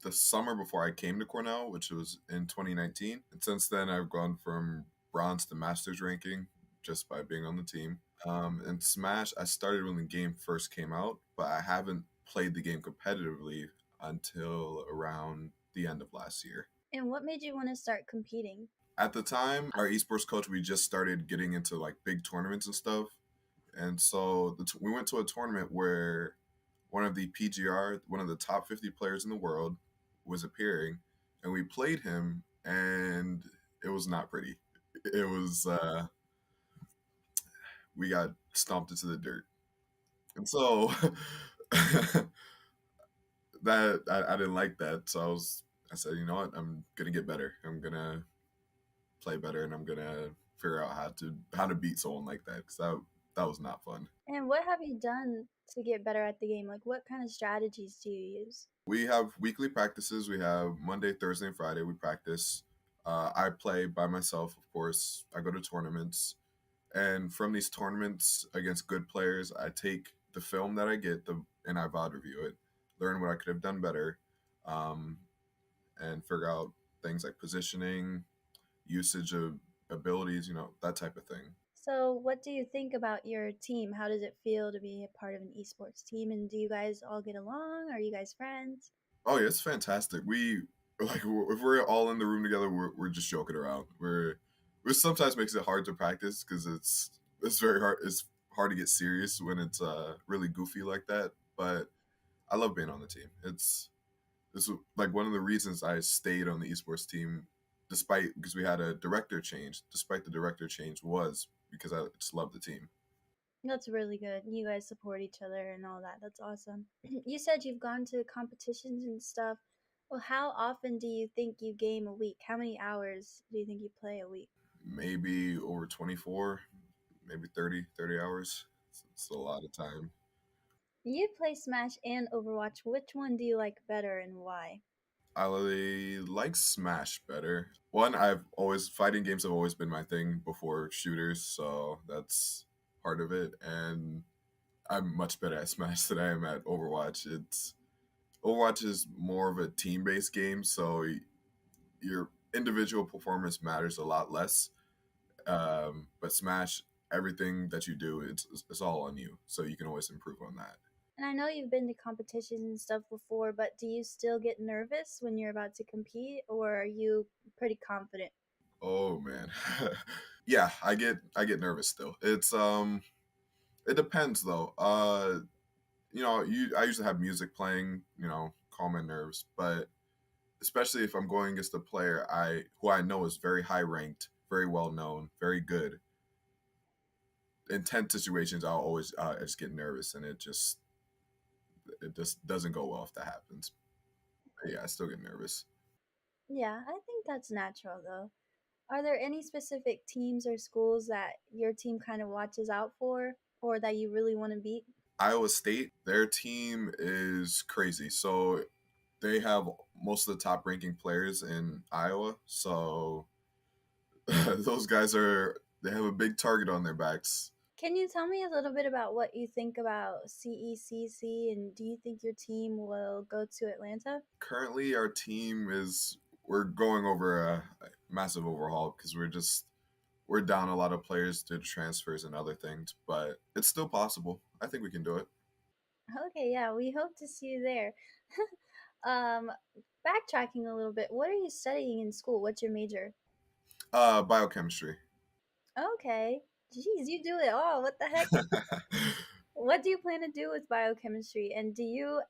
the summer before I came to Cornell, which was in 2019. And since then, I've gone from bronze to master's ranking just by being on the team. And Smash, I started when the game first came out, but I haven't played the game competitively until around the end of last year. And what made you want to start competing? At the time, our esports coach, we just started getting into like big tournaments and stuff. And so we went to a tournament where one of the PGR, one of the top 50 players in the world, was appearing, and we played him, and it was not pretty. It was we got stomped into the dirt, and so that I didn't like that. So I said, you know what, I'm gonna get better. I'm gonna play better, and I'm gonna figure out how to beat someone like that, because that was not fun. And what have you done to get better at the game? Like, what kind of strategies do you use? We have weekly practices. We have Monday, Thursday, and Friday. We practice. I play by myself, of course. I go to tournaments, and from these tournaments against good players, I take the film that I get, and I VOD review it, learn what I could have done better, um, and figure out things like positioning, usage of abilities, that type of thing. So, what do you think about your team? How does it feel to be a part of an esports team? And do you guys all get along? Are you guys friends? Oh yeah, it's fantastic. We like if we're all in the room together, we're just joking around. Which sometimes makes it hard to practice because it's very hard. It's hard to get serious when it's really goofy like that. But I love being on the team. It's like one of the reasons I stayed on the esports team, despite because we had a director change. Despite the director change was because I just love the team. That's really good. You guys support each other and all that. That's awesome. You said you've gone to competitions and stuff. Well, how often do you think you game a week? How many hours do you think you play a week? Maybe over 24, maybe 30 hours. It's a lot of time. You play Smash and Overwatch. Which one do you like better and why? I like Smash better. One, I've always fighting games have always been my thing before shooters, so that's part of it. And I'm much better at Smash than I am at Overwatch. Overwatch is more of a team based game, so your individual performance matters a lot less. But Smash, everything that you do, it's all on you, so you can always improve on that. And I know you've been to competitions and stuff before, but do you still get nervous when you're about to compete, or are you pretty confident? Oh man, yeah, I get nervous still. It depends though. I usually have music playing, calm my nerves. But especially if I'm going against a player who I know is very high ranked, very well known, very good. In tense situations, I just get nervous, and it just doesn't go well if that happens. But yeah, I still get nervous. Yeah, I think that's natural though. Are there any specific teams or schools that your team kind of watches out for or that you really want to beat? Iowa State, their team is crazy. So they have most of the top ranking players in Iowa. So those guys they have a big target on their backs. Can you tell me a little bit about what you think about CECC and do you think your team will go to Atlanta? Currently, our team we're going over a massive overhaul because we're down a lot of players due to transfers and other things, but it's still possible. I think we can do it. Okay, yeah, we hope to see you there. um, Backtracking a little bit, what are you studying in school? What's your major? Biochemistry. Okay. Geez, you do it all. What the heck? What do you plan to do with biochemistry? And do you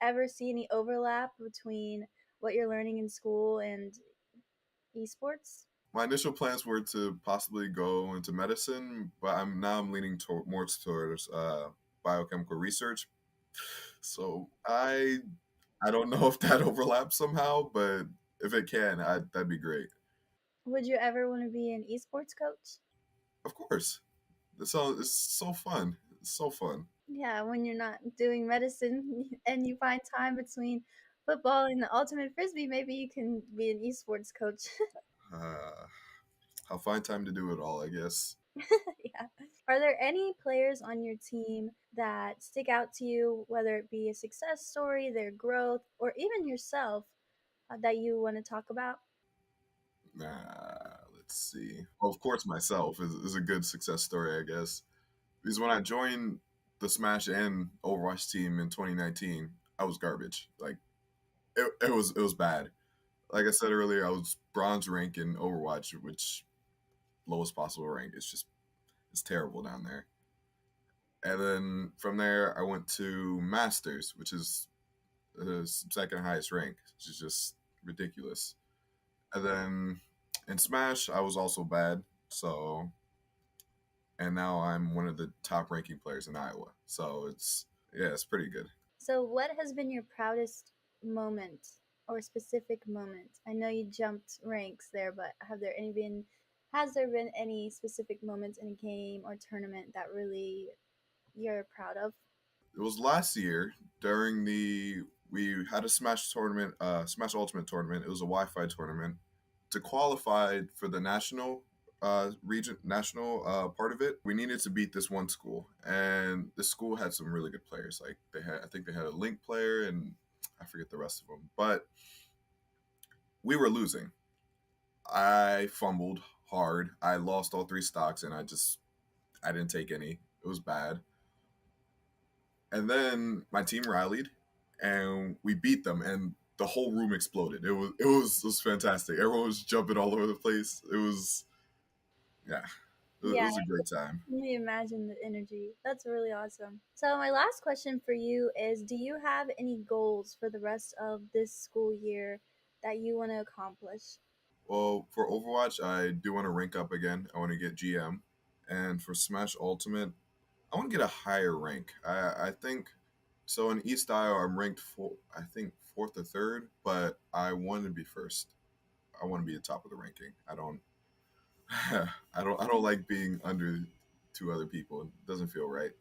ever see any overlap between what you're learning in school and esports? My initial plans were to possibly go into medicine, but I'm leaning more towards biochemical research. So I don't know if that overlaps somehow, but if it can, that'd be great. Would you ever want to be an esports coach? Of course, it's so fun. It's so fun. Yeah, when you're not doing medicine and you find time between football and the ultimate frisbee, maybe you can be an esports coach. Uh, I'll find time to do it all, I guess. Yeah. Are there any players on your team that stick out to you, whether it be a success story, their growth, or even yourself, that you want to talk about? Let's see. Well, of course, myself is a good success story, I guess. Because when I joined the Smash and Overwatch team in 2019, I was garbage. Like it was bad. Like I said earlier, I was bronze rank in Overwatch, which lowest possible rank. It's terrible down there. And then from there, I went to Masters, which is the second highest rank, which is just ridiculous. And then in Smash, I was also bad. So, and now I'm one of the top ranking players in Iowa. So yeah, it's pretty good. So, what has been your proudest moment or specific moment? I know you jumped ranks there, but has there been any specific moments in a game or tournament that really you're proud of? It was last year during we had a Smash tournament, Smash Ultimate tournament. It was a Wi-Fi tournament. To qualify for the national part of it, we needed to beat this one school, and the school had some really good players. Like I think they had a Link player, and I forget the rest of them. But we were losing. I fumbled hard. I lost all three stocks, and I didn't take any. It was bad. And then my team rallied, and we beat them, and the whole room exploded. It was fantastic. Everyone was jumping all over the place. It was yeah, it Yeah, was a great time. can you imagine the energy? That's really awesome. So, my last question for you is, do you have any goals for the rest of this school year that you want to accomplish? Well, for Overwatch, I do want to rank up again. I want to get GM, and for Smash Ultimate, I want to get a higher rank. I think so. In East Iowa, I'm ranked I think fourth or third, but I want to be first. I want to be the top of the ranking. I don't I don't like being under two other people. It doesn't feel right.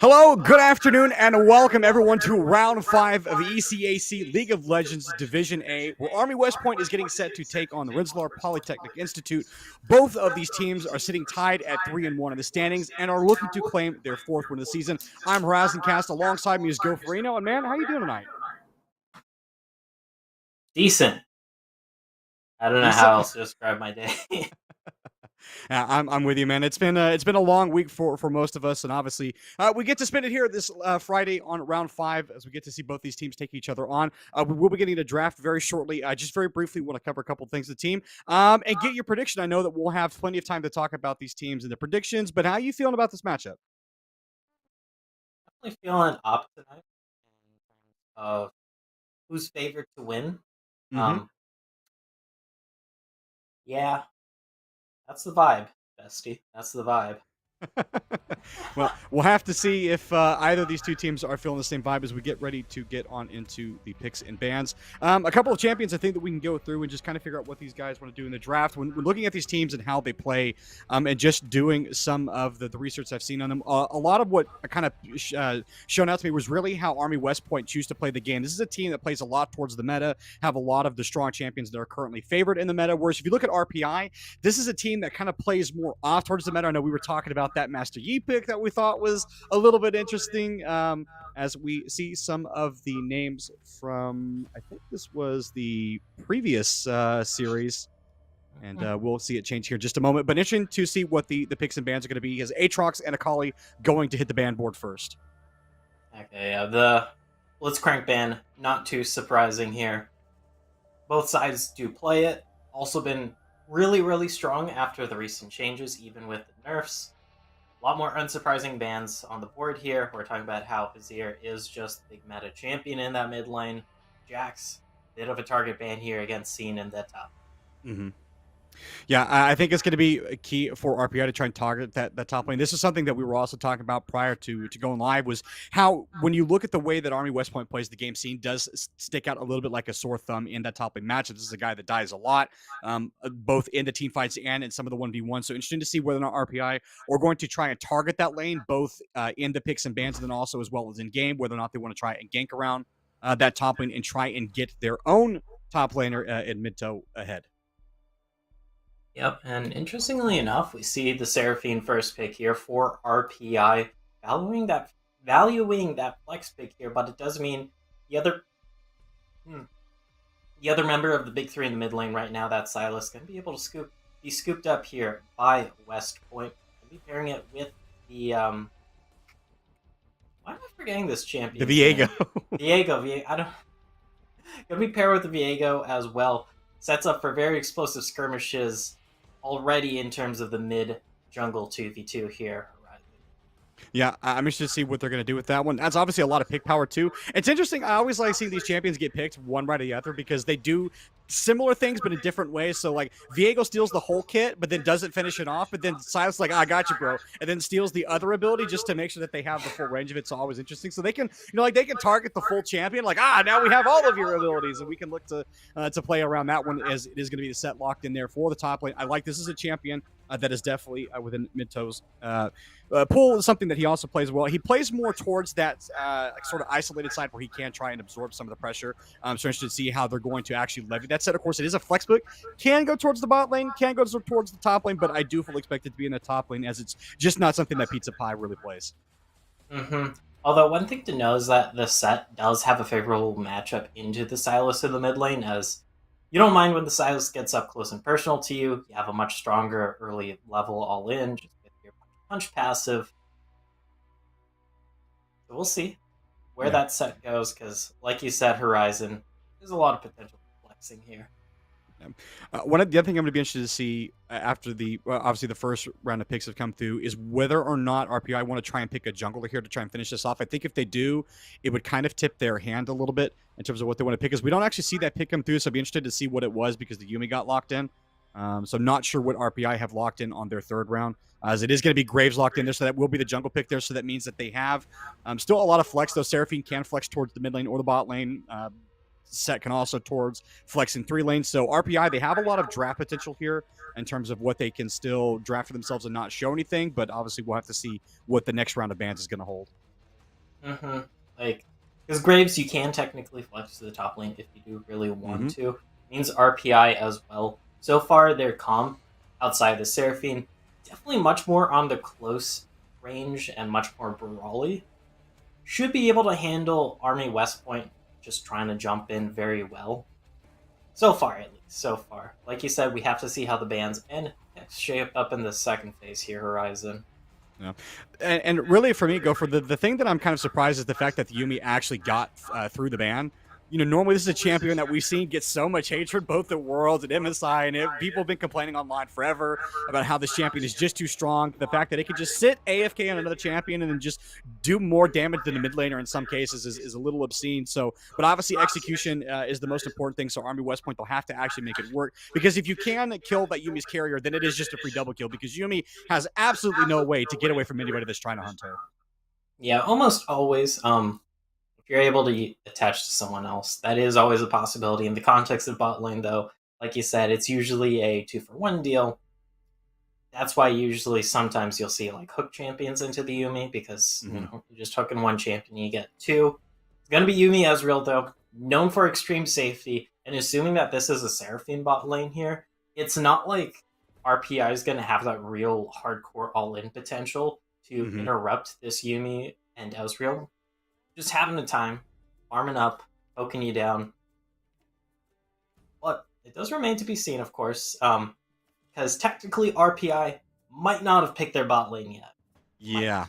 Hello, good afternoon, and welcome everyone to round 5 of the ECAC League of Legends Division A, where Army West Point is getting set to take on the Rensselaer Polytechnic Institute. Both of these teams are sitting tied at 3-1 in the standings and are looking to claim their fourth win of the season. I'm Cast. Alongside me is Go Farino, and man, how you doing tonight? Decent. I don't know how Decent. else to describe my day. I'm with you, man. It's been a long week for most of us, and obviously we get to spend it here this Friday on round 5 as we get to see both these teams take each other on. We will be getting a draft very shortly. Just very briefly, want to cover a couple things of the team and get your prediction. I know that we'll have plenty of time to talk about these teams and the predictions, but how are you feeling about this matchup? Definitely feeling up tonight in terms of who's favored to win. Mm-hmm. Yeah, that's the vibe, bestie. That's the vibe. Well, we'll have to see if either of these two teams are feeling the same vibe as we get ready to get on into the picks and bans. A couple of champions I think that we can go through and just kind of figure out what these guys want to do in the draft. When we're looking at these teams and how they play and just doing some of the research I've seen on them, a lot of what kind of shown out to me was really how Army West Point choose to play the game. This is a team that plays a lot towards the meta, have a lot of the strong champions that are currently favored in the meta, whereas if you look at RPI, this is a team that kind of plays more off towards the meta. I know we were talking about that Master Yi pick that we thought was a little bit interesting as we see some of the names from, I think this was the previous series. And we'll see it change here in just a moment. But interesting to see what the picks and bans are going to be. As Aatrox and Akali going to hit the ban board first. Okay, yeah, the Blitzcrank ban, not too surprising here. Both sides do play it. Also been really, really strong after the recent changes, even with the nerfs. A lot more unsurprising bans on the board here. We're talking about how Azir is just the meta champion in that mid lane. Jax, bit of a target ban here against Scene in that top. Mm-hmm. Yeah, I think it's going to be a key for RPI to try and target that top lane. This is something that we were also talking about prior to going live, was how when you look at the way that Army West Point plays the game scene does stick out a little bit like a sore thumb in that top lane matchup. This is a guy that dies a lot, both in the team fights and in some of the 1v1. So interesting to see whether or not RPI are going to try and target that lane, both in the picks and bans, and then also as well as in game, whether or not they want to try and gank around that top lane and try and get their own top laner in mid-toe ahead. Yep, and interestingly enough, we see the Seraphine first pick here for RPI, valuing that flex pick here, but it does mean the other the other member of the big three in the mid lane right now, that Silas, going to be able to be scooped up here by West Point. Going to be pairing it with the why am I forgetting this champion? The Viego. Viego. I don't. Going to be paired with the Viego as well. Sets up for very explosive skirmishes already in terms of the mid jungle 2v2 here. Yeah, I'm interested to see what they're going to do with that one. That's obviously a lot of pick power, too. It's interesting. I always like seeing these champions get picked one right or the other because they do similar things, but in different ways. So, like, Viego steals the whole kit, but then doesn't finish it off. But then Silas like, I got you, bro. And then steals the other ability just to make sure that they have the full range of it. So, always interesting. So, they can, they can target the full champion. Like, now we have all of your abilities. And we can look to play around that one, as it is going to be the set locked in there for the top lane. I like this as a champion that is definitely within mid-toes. Pool is something that he also plays well. He plays more towards that sort of isolated side where he can try and absorb some of the pressure. So interested to see how they're going to actually levy that set. Of course, it is a flex book. Can go towards the bot lane, can go towards the top lane, but I do fully expect it to be in the top lane, as it's just not something that Pizza Pie really plays. Mm-hmm. Although one thing to know is that the set does have a favorable matchup into the Silas in the mid lane, as you don't mind when the Silas gets up close and personal to you. You have a much stronger early level all in, just with your punch passive. So we'll see where that set goes, because like you said, Horizon, there's a lot of potential for flexing here. One of the other thing I'm going to be interested to see after obviously the first round of picks have come through is whether or not RPI want to try and pick a jungler here to try and finish this off. I think if they do, it would kind of tip their hand a little bit in terms of what they want to pick, because we don't actually see that pick come through. So I'd be interested to see what it was, because the Yuumi got locked in. So I'm not sure what RPI have locked in on their third round, as it is going to be Graves locked in there. So that will be the jungle pick there. So that means that they have still a lot of flex, though. Seraphine can flex towards the mid lane or the bot lane. Set can also towards flexing 3 lanes. So RPI, they have a lot of draft potential here in terms of what they can still draft for themselves and not show anything. But obviously, we'll have to see what the next round of bans is going to hold. Mm-hmm. Because Graves, you can technically flex to the top lane if you do really want to. It means RPI as well. So far, their comp outside the Seraphine, definitely much more on the close range and much more brawly. Should be able to handle Army West Point just trying to jump in very well. So far, at least. So far. Like you said, we have to see how the bans and shape up in the second phase here, Horizon. Yeah. And really, for me, the thing that I'm kind of surprised is the fact that the Yuumi actually got through the ban. Normally this is a champion that we've seen get so much hatred, both at Worlds and MSI, and people have been complaining online forever about how this champion is just too strong. The fact that it can just sit AFK on another champion and then just do more damage than the mid laner in some cases is a little obscene. So, but obviously execution is the most important thing. So Army West Point, they'll have to actually make it work, because if you can kill that Yuumi's carrier, then it is just a free double kill, because Yuumi has absolutely no way to get away from anybody that's trying to hunt her. Yeah, almost always. If you're able to attach to someone else, that is always a possibility. In the context of bot lane, though, like you said, it's usually a 2-for-1 deal. That's why usually sometimes you'll see like hook champions into the Yuumi, because you're just hooking one champion, you get 2. It's gonna be Yuumi Ezreal, though, known for extreme safety, and assuming that this is a Seraphine bot lane here, it's not like RPI is gonna have that real hardcore all-in potential to interrupt this Yuumi and Ezreal. Just having the time, farming up, poking you down. But it does remain to be seen, of course, because technically RPI might not have picked their bot lane yet.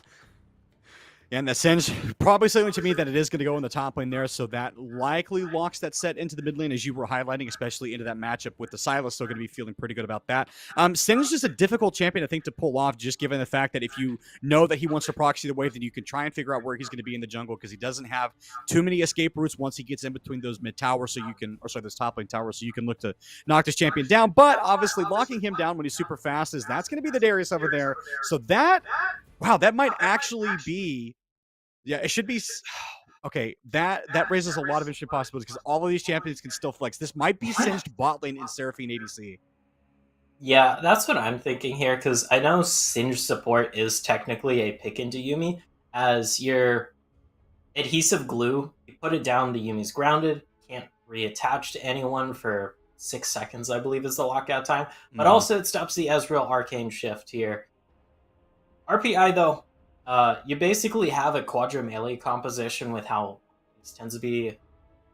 And that sends probably something to me that it is going to go in the top lane there. So that likely locks that set into the mid lane, as you were highlighting, especially into that matchup with the Silas. Still going to be feeling pretty good about that. Sin's just a difficult champion, I think, to pull off, just given the fact that if you know that he wants to proxy the wave, then you can try and figure out where he's going to be in the jungle, because he doesn't have too many escape routes once he gets in between those mid towers. So you can, or sorry, those top lane towers. So you can look to knock this champion down. But obviously, locking him down when he's super fast that's going to be the Darius over there. So that, wow, that might actually be. Yeah, it should be. Okay, that raises a lot of interesting possibilities, because all of these champions can still flex. This might be Singed bot lane in Seraphine ADC. Yeah, that's what I'm thinking here, because I know Singe support is technically a pick into Yuumi, as your adhesive glue, you put it down, the Yumi's grounded, can't reattach to anyone for 6 seconds, I believe is the lockout time, but also it stops the Ezreal Arcane Shift here. RPI, though, you basically have a quadra melee composition with how this tends to be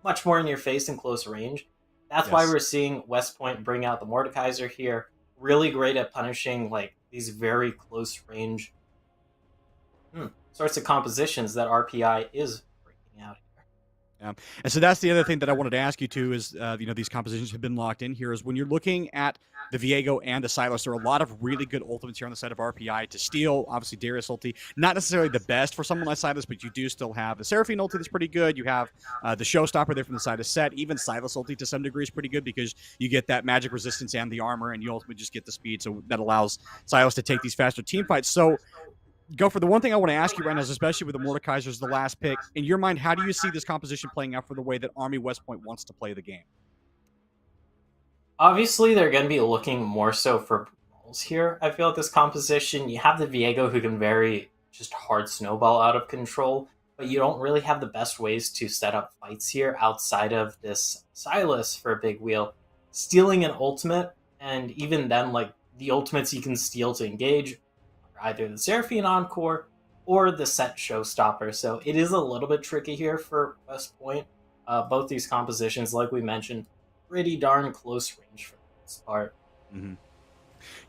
much more in your face and close range. That's why we're seeing West Point bring out the Mordekaiser here. Really great at punishing like these very close range sorts of compositions that RPI is breaking out here. And so that's the other thing that I wanted to ask you too is, these compositions have been locked in here. Is when you're looking at the Viego and the Silas, there are a lot of really good ultimates here on the side of RPI to steal. Obviously, Darius ulti, not necessarily the best for someone like Silas, but you do still have the Seraphine ulti that's pretty good. You have the Showstopper there from the side of Set. Even Silas ulti to some degree is pretty good, because you get that magic resistance and the armor, and you ultimately just get the speed. So that allows Silas to take these faster team fights. So go for the one thing I want to ask you right now is, especially with the Mordekaiser's the last pick, in your mind, how do you see this composition playing out for the way that Army West Point wants to play the game? Obviously, they're going to be looking more so for brawls here. I feel like this composition, you have the Viego who can very just hard snowball out of control, but you don't really have the best ways to set up fights here outside of this Silas for a big wheel. Stealing an ultimate, and even then, like, the ultimates you can steal to engage either the Seraphine Encore or the Set Showstopper. So it is a little bit tricky here for West Point. Both these compositions, like we mentioned, pretty darn close range for this part.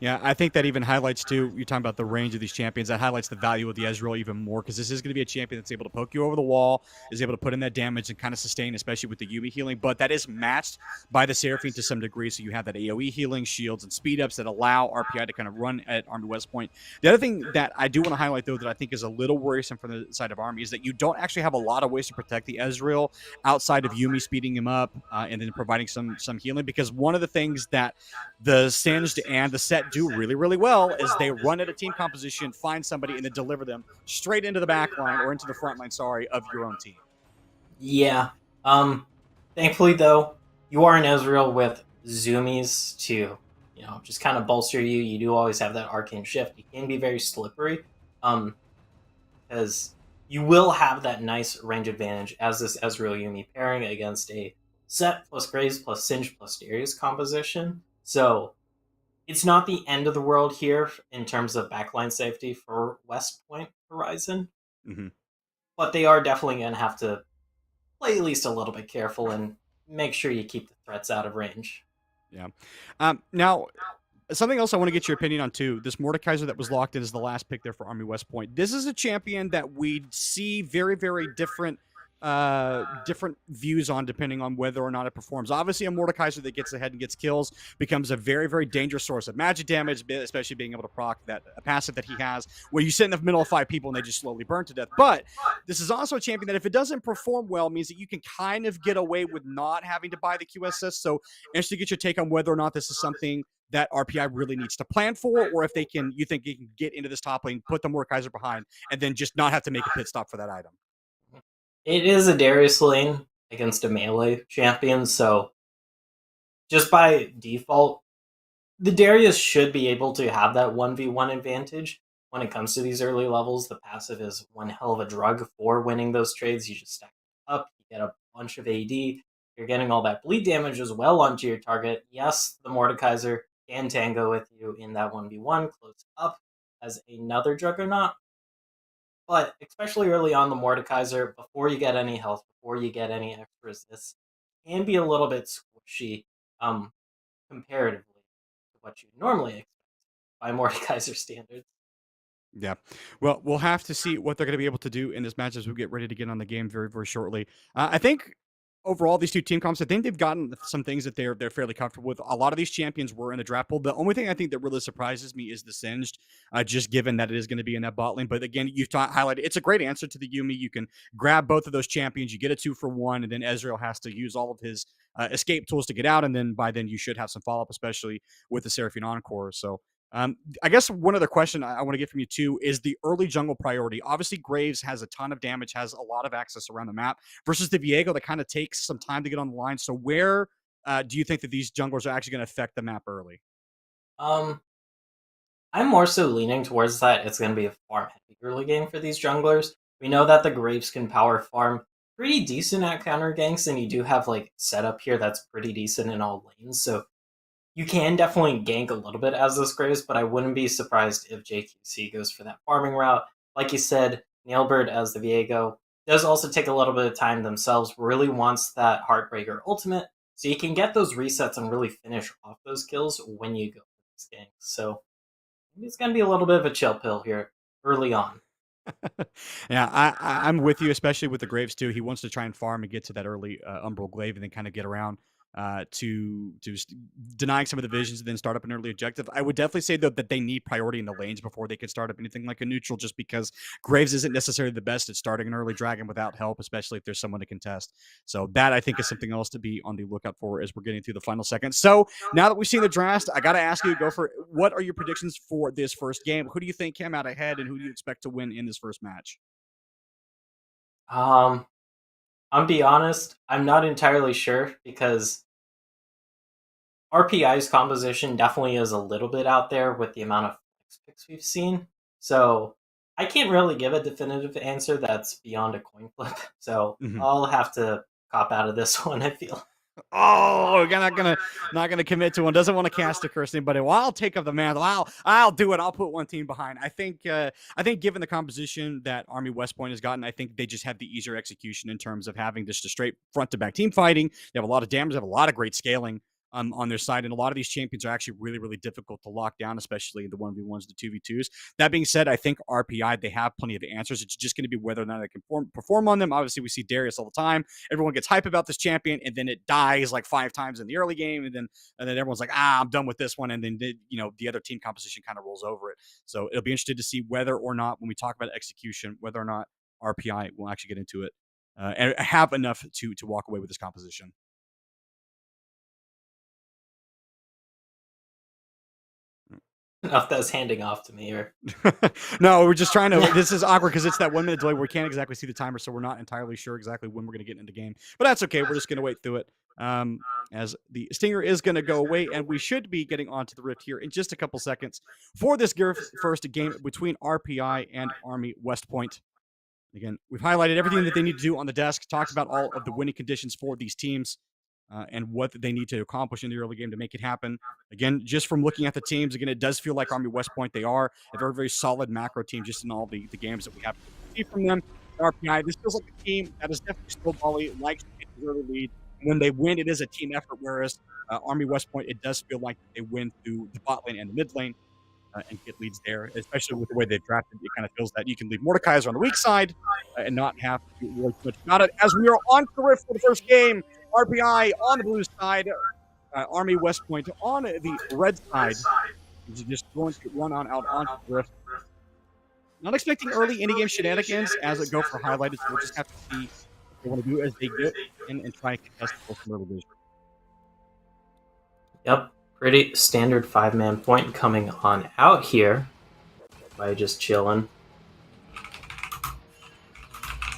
Yeah, I think that even highlights, too, you're talking about the range of these champions, that highlights the value of the Ezreal even more, because this is going to be a champion that's able to poke you over the wall, is able to put in that damage and kind of sustain, especially with the Yuumi healing, but that is matched by the Seraphine to some degree, so you have that AoE healing, shields, and speed-ups that allow RPI to kind of run at Army West Point. The other thing that I do want to highlight, though, that I think is a little worrisome from the side of Army is that you don't actually have a lot of ways to protect the Ezreal outside of Yuumi speeding him up and then providing some healing, because one of the things that the Singed and the Set do really, really well is they run at a team composition, find somebody, and then deliver them straight into the back line, or into the front line, of your own team. Yeah. Thankfully, though, you are in Ezreal with zoomies to, just kind of bolster you. You do always have that arcane shift. You can be very slippery, because you will have that nice range advantage as this Ezreal Yuumi pairing against a Set plus Graves plus Singe plus Darius composition. So it's not the end of the world here in terms of backline safety for West Point Horizon. But they are definitely going to have to play at least a little bit careful and make sure you keep the threats out of range. Yeah. Now, something else I want to get your opinion on, too. This Mordekaiser that was locked in is the last pick there for Army West Point. This is a champion that we see very, very different views on, depending on whether or not it performs. Obviously, a Mordekaiser that gets ahead and gets kills becomes a very, very dangerous source of magic damage, especially being able to proc that passive that he has, where you sit in the middle of 5 people and they just slowly burn to death. But this is also a champion that, if it doesn't perform well, means that you can kind of get away with not having to buy the QSS. So interested to get your take on whether or not this is something that RPI really needs to plan for, or if you think they can get into this top lane, put the Mordekaiser behind, and then just not have to make a pit stop for that item. It is a Darius lane against a melee champion, so just by default, the Darius should be able to have that 1v1 advantage when it comes to these early levels. The passive is one hell of a drug for winning those trades. You just stack it up, you get a bunch of AD, you're getting all that bleed damage as well onto your target. Yes, the Mordekaiser can tango with you in that 1v1, close up as another Juggernaut. But especially early on, the Mordekaiser, before you get any health, before you get any extras, this can be a little bit squishy comparatively to what you normally expect by Mordekaiser standards. Yeah. Well, we'll have to see what they're going to be able to do in this match as we get ready to get on the game very, very shortly. I think overall, these two team comps, I think they've gotten some things that they're fairly comfortable with. A lot of these champions were in the draft pool. The only thing I think that really surprises me is the Singed, just given that it is going to be in that bot lane. But again, you've highlighted it's a great answer to the Yumi. You can grab both of those champions, you get a 2-for-1, and then Ezreal has to use all of his escape tools to get out. And then by then, you should have some follow up, especially with the Seraphine Encore. So I guess one other question I want to get from you too is the early jungle priority. Obviously, Graves has a ton of damage, has a lot of access around the map, versus the Viego that kind of takes some time to get on the line. So, where do you think that these junglers are actually going to affect the map early? Um, I'm more so leaning towards that it's going to be a farm heavy early game for these junglers. We know that the Graves can power farm pretty decent at counter ganks, and you do have like setup here that's pretty decent in all lanes. So you can definitely gank a little bit as this Graves, but I wouldn't be surprised if JQC goes for that farming route. Like you said, Nailbird as the Viego does also take a little bit of time themselves, really wants that Heartbreaker ultimate, so you can get those resets and really finish off those kills when you go for these ganks. So it's going to be a little bit of a chill pill here early on. Yeah, I'm with you, especially with the Graves too. He wants to try and farm and get to that early Umbral Glaive and then kind of get around to denying some of the visions and then start up an early objective. I would definitely say though that they need priority in the lanes before they can start up anything like a neutral, just because Graves isn't necessarily the best at starting an early dragon without help, especially if there's someone to contest. So that I think is something else to be on the lookout for as we're getting through the final seconds. So now that we've seen the draft, I got to ask you, go for what are your predictions for this first game? Who do you think came out ahead, and who do you expect to win in this first match? I'll be honest, I'm not entirely sure because RPI's composition definitely is a little bit out there with the amount of picks we've seen. So I can't really give a definitive answer that's beyond a coin flip. So I'll have to cop out of this one, I feel. Oh, we're not gonna commit to one. Doesn't want to cast a curse anybody. Well, I'll take up the mantle. I'll do it. I'll put one team behind. I think given the composition that Army West Point has gotten, I think they just have the easier execution in terms of having just a straight front to back team fighting. They have a lot of damage. They have a lot of great scaling on their side, and a lot of these champions are actually really, really difficult to lock down, especially the 1v1s, the 2v2s. That being said, I think RPI, they have plenty of answers. It's just going to be whether or not they can perform on them. Obviously, we see Darius all the time. Everyone gets hype about this champion, and then it dies like 5 times in the early game, and then everyone's like, I'm done with this one, and then the other team composition kind of rolls over it. So it'll be interesting to see whether or not, when we talk about execution, whether or not RPI will actually get into it and have enough to walk away with this composition. If that's handing off to me or no, we're just trying to this is awkward because it's that 1 minute delay where we can't exactly see the timer, so we're not entirely sure exactly when we're going to get into game, but that's okay. We're just going to wait through it as the stinger is going to go away, and we should be getting onto the rift here in just a couple seconds for this first game between RPI and Army West Point. Again, we've highlighted everything that they need to do on the desk, talked about all of the winning conditions for these teams. And what they need to accomplish in the early game to make it happen. Again, just from looking at the teams, again, it does feel like Army West Point, they are a very, very solid macro team just in all the games that we have to see from them. RPI, this feels like a team that is definitely still volley, likes to get the early lead. When they win, it is a team effort, whereas Army West Point, it does feel like they win through the bot lane and the mid lane and get leads there, especially with the way they've drafted. It kind of feels that you can leave Mordekaiser on the weak side and not have to worry too much about it. As we are on the rift for the first game, RPI on the blue side, Army West Point on the red side. Is just going to run on out onto the rift. Not expecting early in-game shenanigans as it go for highlighted, so we'll just have to see what they want to do as they get in and try and contest the first early vision. Yep, pretty standard 5-man point coming on out here by just chilling.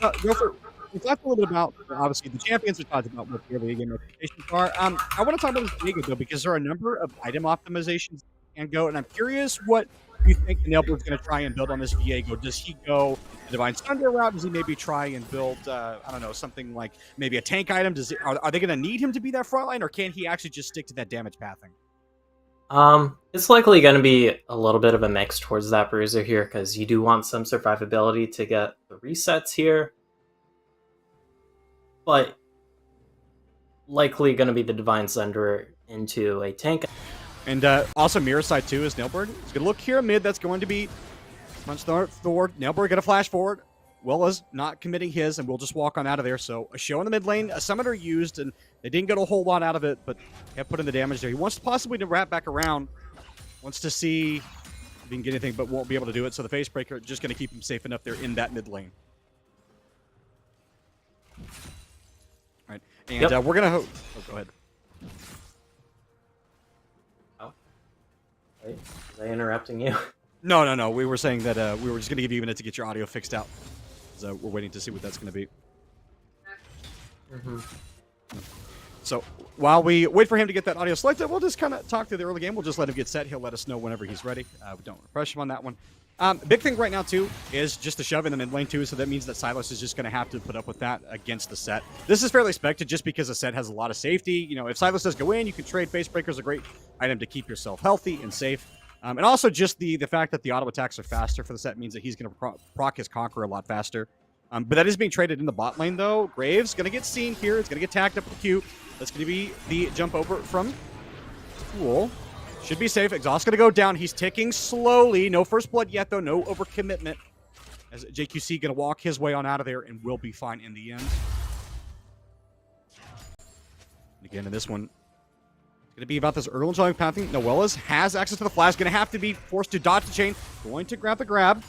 Go for we talked a little bit about, obviously, the champions. We talked about what the early game expectations are. I want to talk about this Viego, though, because there are a number of item optimizations that can go, and I'm curious what you think the Nailbird's going to try and build on this Viego. Does he go the Divine Thunder route? Does he maybe try and build, I don't know, something like maybe a tank item? Are they going to need him to be that frontline, or can he actually just stick to that damage pathing? It's likely going to be a little bit of a mix towards that Bruiser here, because you do want some survivability to get the resets here. But likely going to be the Divine Sunderer into a tank. And also mirror side too is Nailbird. He's going to look here mid. That's going to be Punch forward. Nailbird gonna flash forward. Willa's not committing his, and we'll just walk on out of there. So a show in the mid lane, a summoner used, and they didn't get a whole lot out of it, but have put in the damage there. He wants possibly to wrap back around. Wants to see if he can get anything, but won't be able to do it. So the face breaker just gonna keep him safe enough there in that mid lane. All right, and we're gonna. Oh, go ahead. Oh, wait, was I interrupting you? No. We were saying that we were just gonna give you a minute to get your audio fixed out. So we're waiting to see what that's gonna be. So while we wait for him to get that audio selected, we'll just kind of talk through the early game. We'll just let him get set. He'll let us know whenever he's ready. We don't rush him on that one. Big thing right now, too, is just the shove in the mid lane, too. So that means that Silas is just going to have to put up with that against the set. This is fairly expected just because the set has a lot of safety. You know, if Silas does go in, you can trade face breakers, a great item to keep yourself healthy and safe. And also just the fact that the auto attacks are faster for the set means that he's going to proc his Conqueror a lot faster. But that is being traded in the bot lane, though. Graves going to get seen here. It's going to get tagged up with the Q. That's going to be the jump over from Cool. Should be safe. Exhaust going to go down. He's ticking slowly. No first blood yet, though. No overcommitment. As JQC going to walk his way on out of there and will be fine in the end. And again, in this one, it's going to be about this early drawing pathing. Noella's has access to the flash. Going to have to be forced to dodge the chain. Going to grab the grab.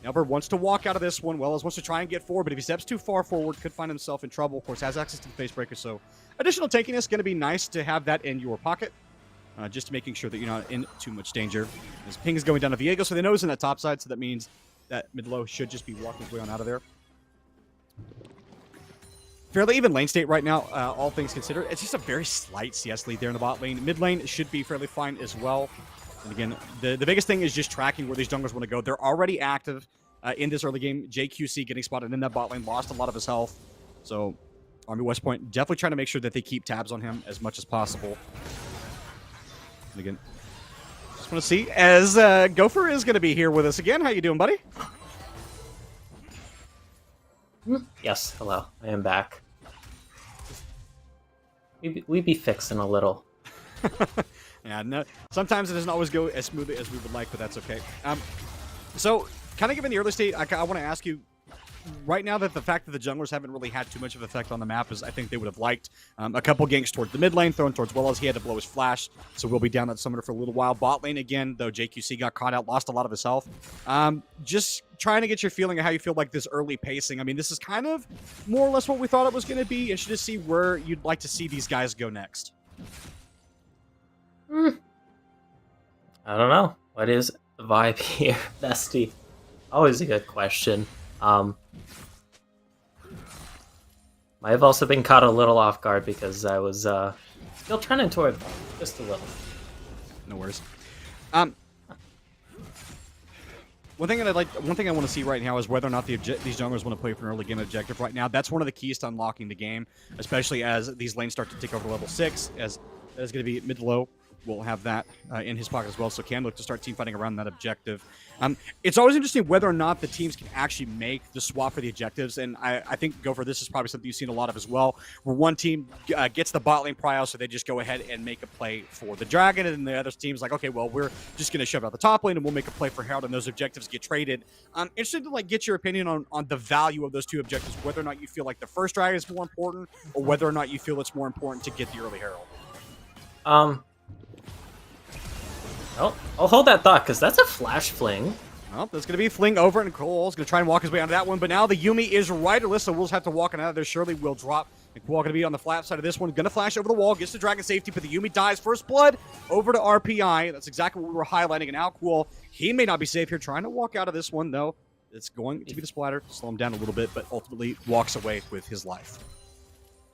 Albert wants to walk out of this one. Wells wants to try and get forward, but if he steps too far forward, could find himself in trouble. Of course, has access to the face breaker, so additional tankiness is going to be nice to have that in your pocket. Just making sure that you're not in too much danger. His ping is going down to Viego, so they know he's in that top side, so that means that mid-low should just be walking his way on out of there. Fairly even lane state right now, all things considered. It's just a very slight CS lead there in the bot lane. Mid lane should be fairly fine as well. And again, the biggest thing is just tracking where these junglers want to go. They're already active in this early game. JQC getting spotted in that bot lane, lost a lot of his health. So Army West Point definitely trying to make sure that they keep tabs on him as much as possible. And again, just want to see as Gopher is going to be here with us again. How you doing, buddy? Yes, hello. I am back. We be fixing a little. Yeah, no, sometimes it doesn't always go as smoothly as we would like, but that's okay. So, kind of given the early state, I want to ask you, right now that the fact that the junglers haven't really had too much of an effect on the map is I think they would have liked. A couple ganks towards the mid lane, thrown towards Willows. He had to blow his flash, so we'll be down that summoner for a little while. Bot lane again, though JQC got caught out, lost a lot of his health. Just trying to get your feeling of how you feel like this early pacing. I mean, this is kind of more or less what we thought it was going to be. Interested to see where you'd like to see these guys go next. I don't know. What is the vibe here, bestie? Always a good question. Might have also been caught a little off guard because I was still trending toward them, just a little. No worries. One thing I want to see right now is whether or not these junglers want to play for an early game objective right now. That's one of the keys to unlocking the game, especially as these lanes start to take over level 6, as that is going to be mid-low. We'll have that in his pocket as well, so can look to start team fighting around that objective. It's always interesting whether or not the teams can actually make the swap for the objectives, and I think Gopher, this is probably something you've seen a lot of as well, where one team gets the bot lane prio, so they just go ahead and make a play for the dragon, and the other team's like, okay, well, we're just going to shove out the top lane, and we'll make a play for Herald, and those objectives get traded. I'm interested to get your opinion on the value of those two objectives, whether or not you feel like the first dragon is more important, or whether or not you feel it's more important to get the early Herald. Well, I'll hold that thought, because that's a flash fling. Well, that's going to be fling over, and Cole's going to try and walk his way onto that one, but now the Yuumi is riderless, so we'll just have to walk on out of there. Surely will drop, and Cole going to be on the flat side of this one. Going to flash over the wall, gets the dragon safety, but the Yuumi dies. First blood over to RPI. That's exactly what we were highlighting, and now Cool, he may not be safe here, trying to walk out of this one, though. It's going to be the splatter, slow him down a little bit, but ultimately walks away with his life.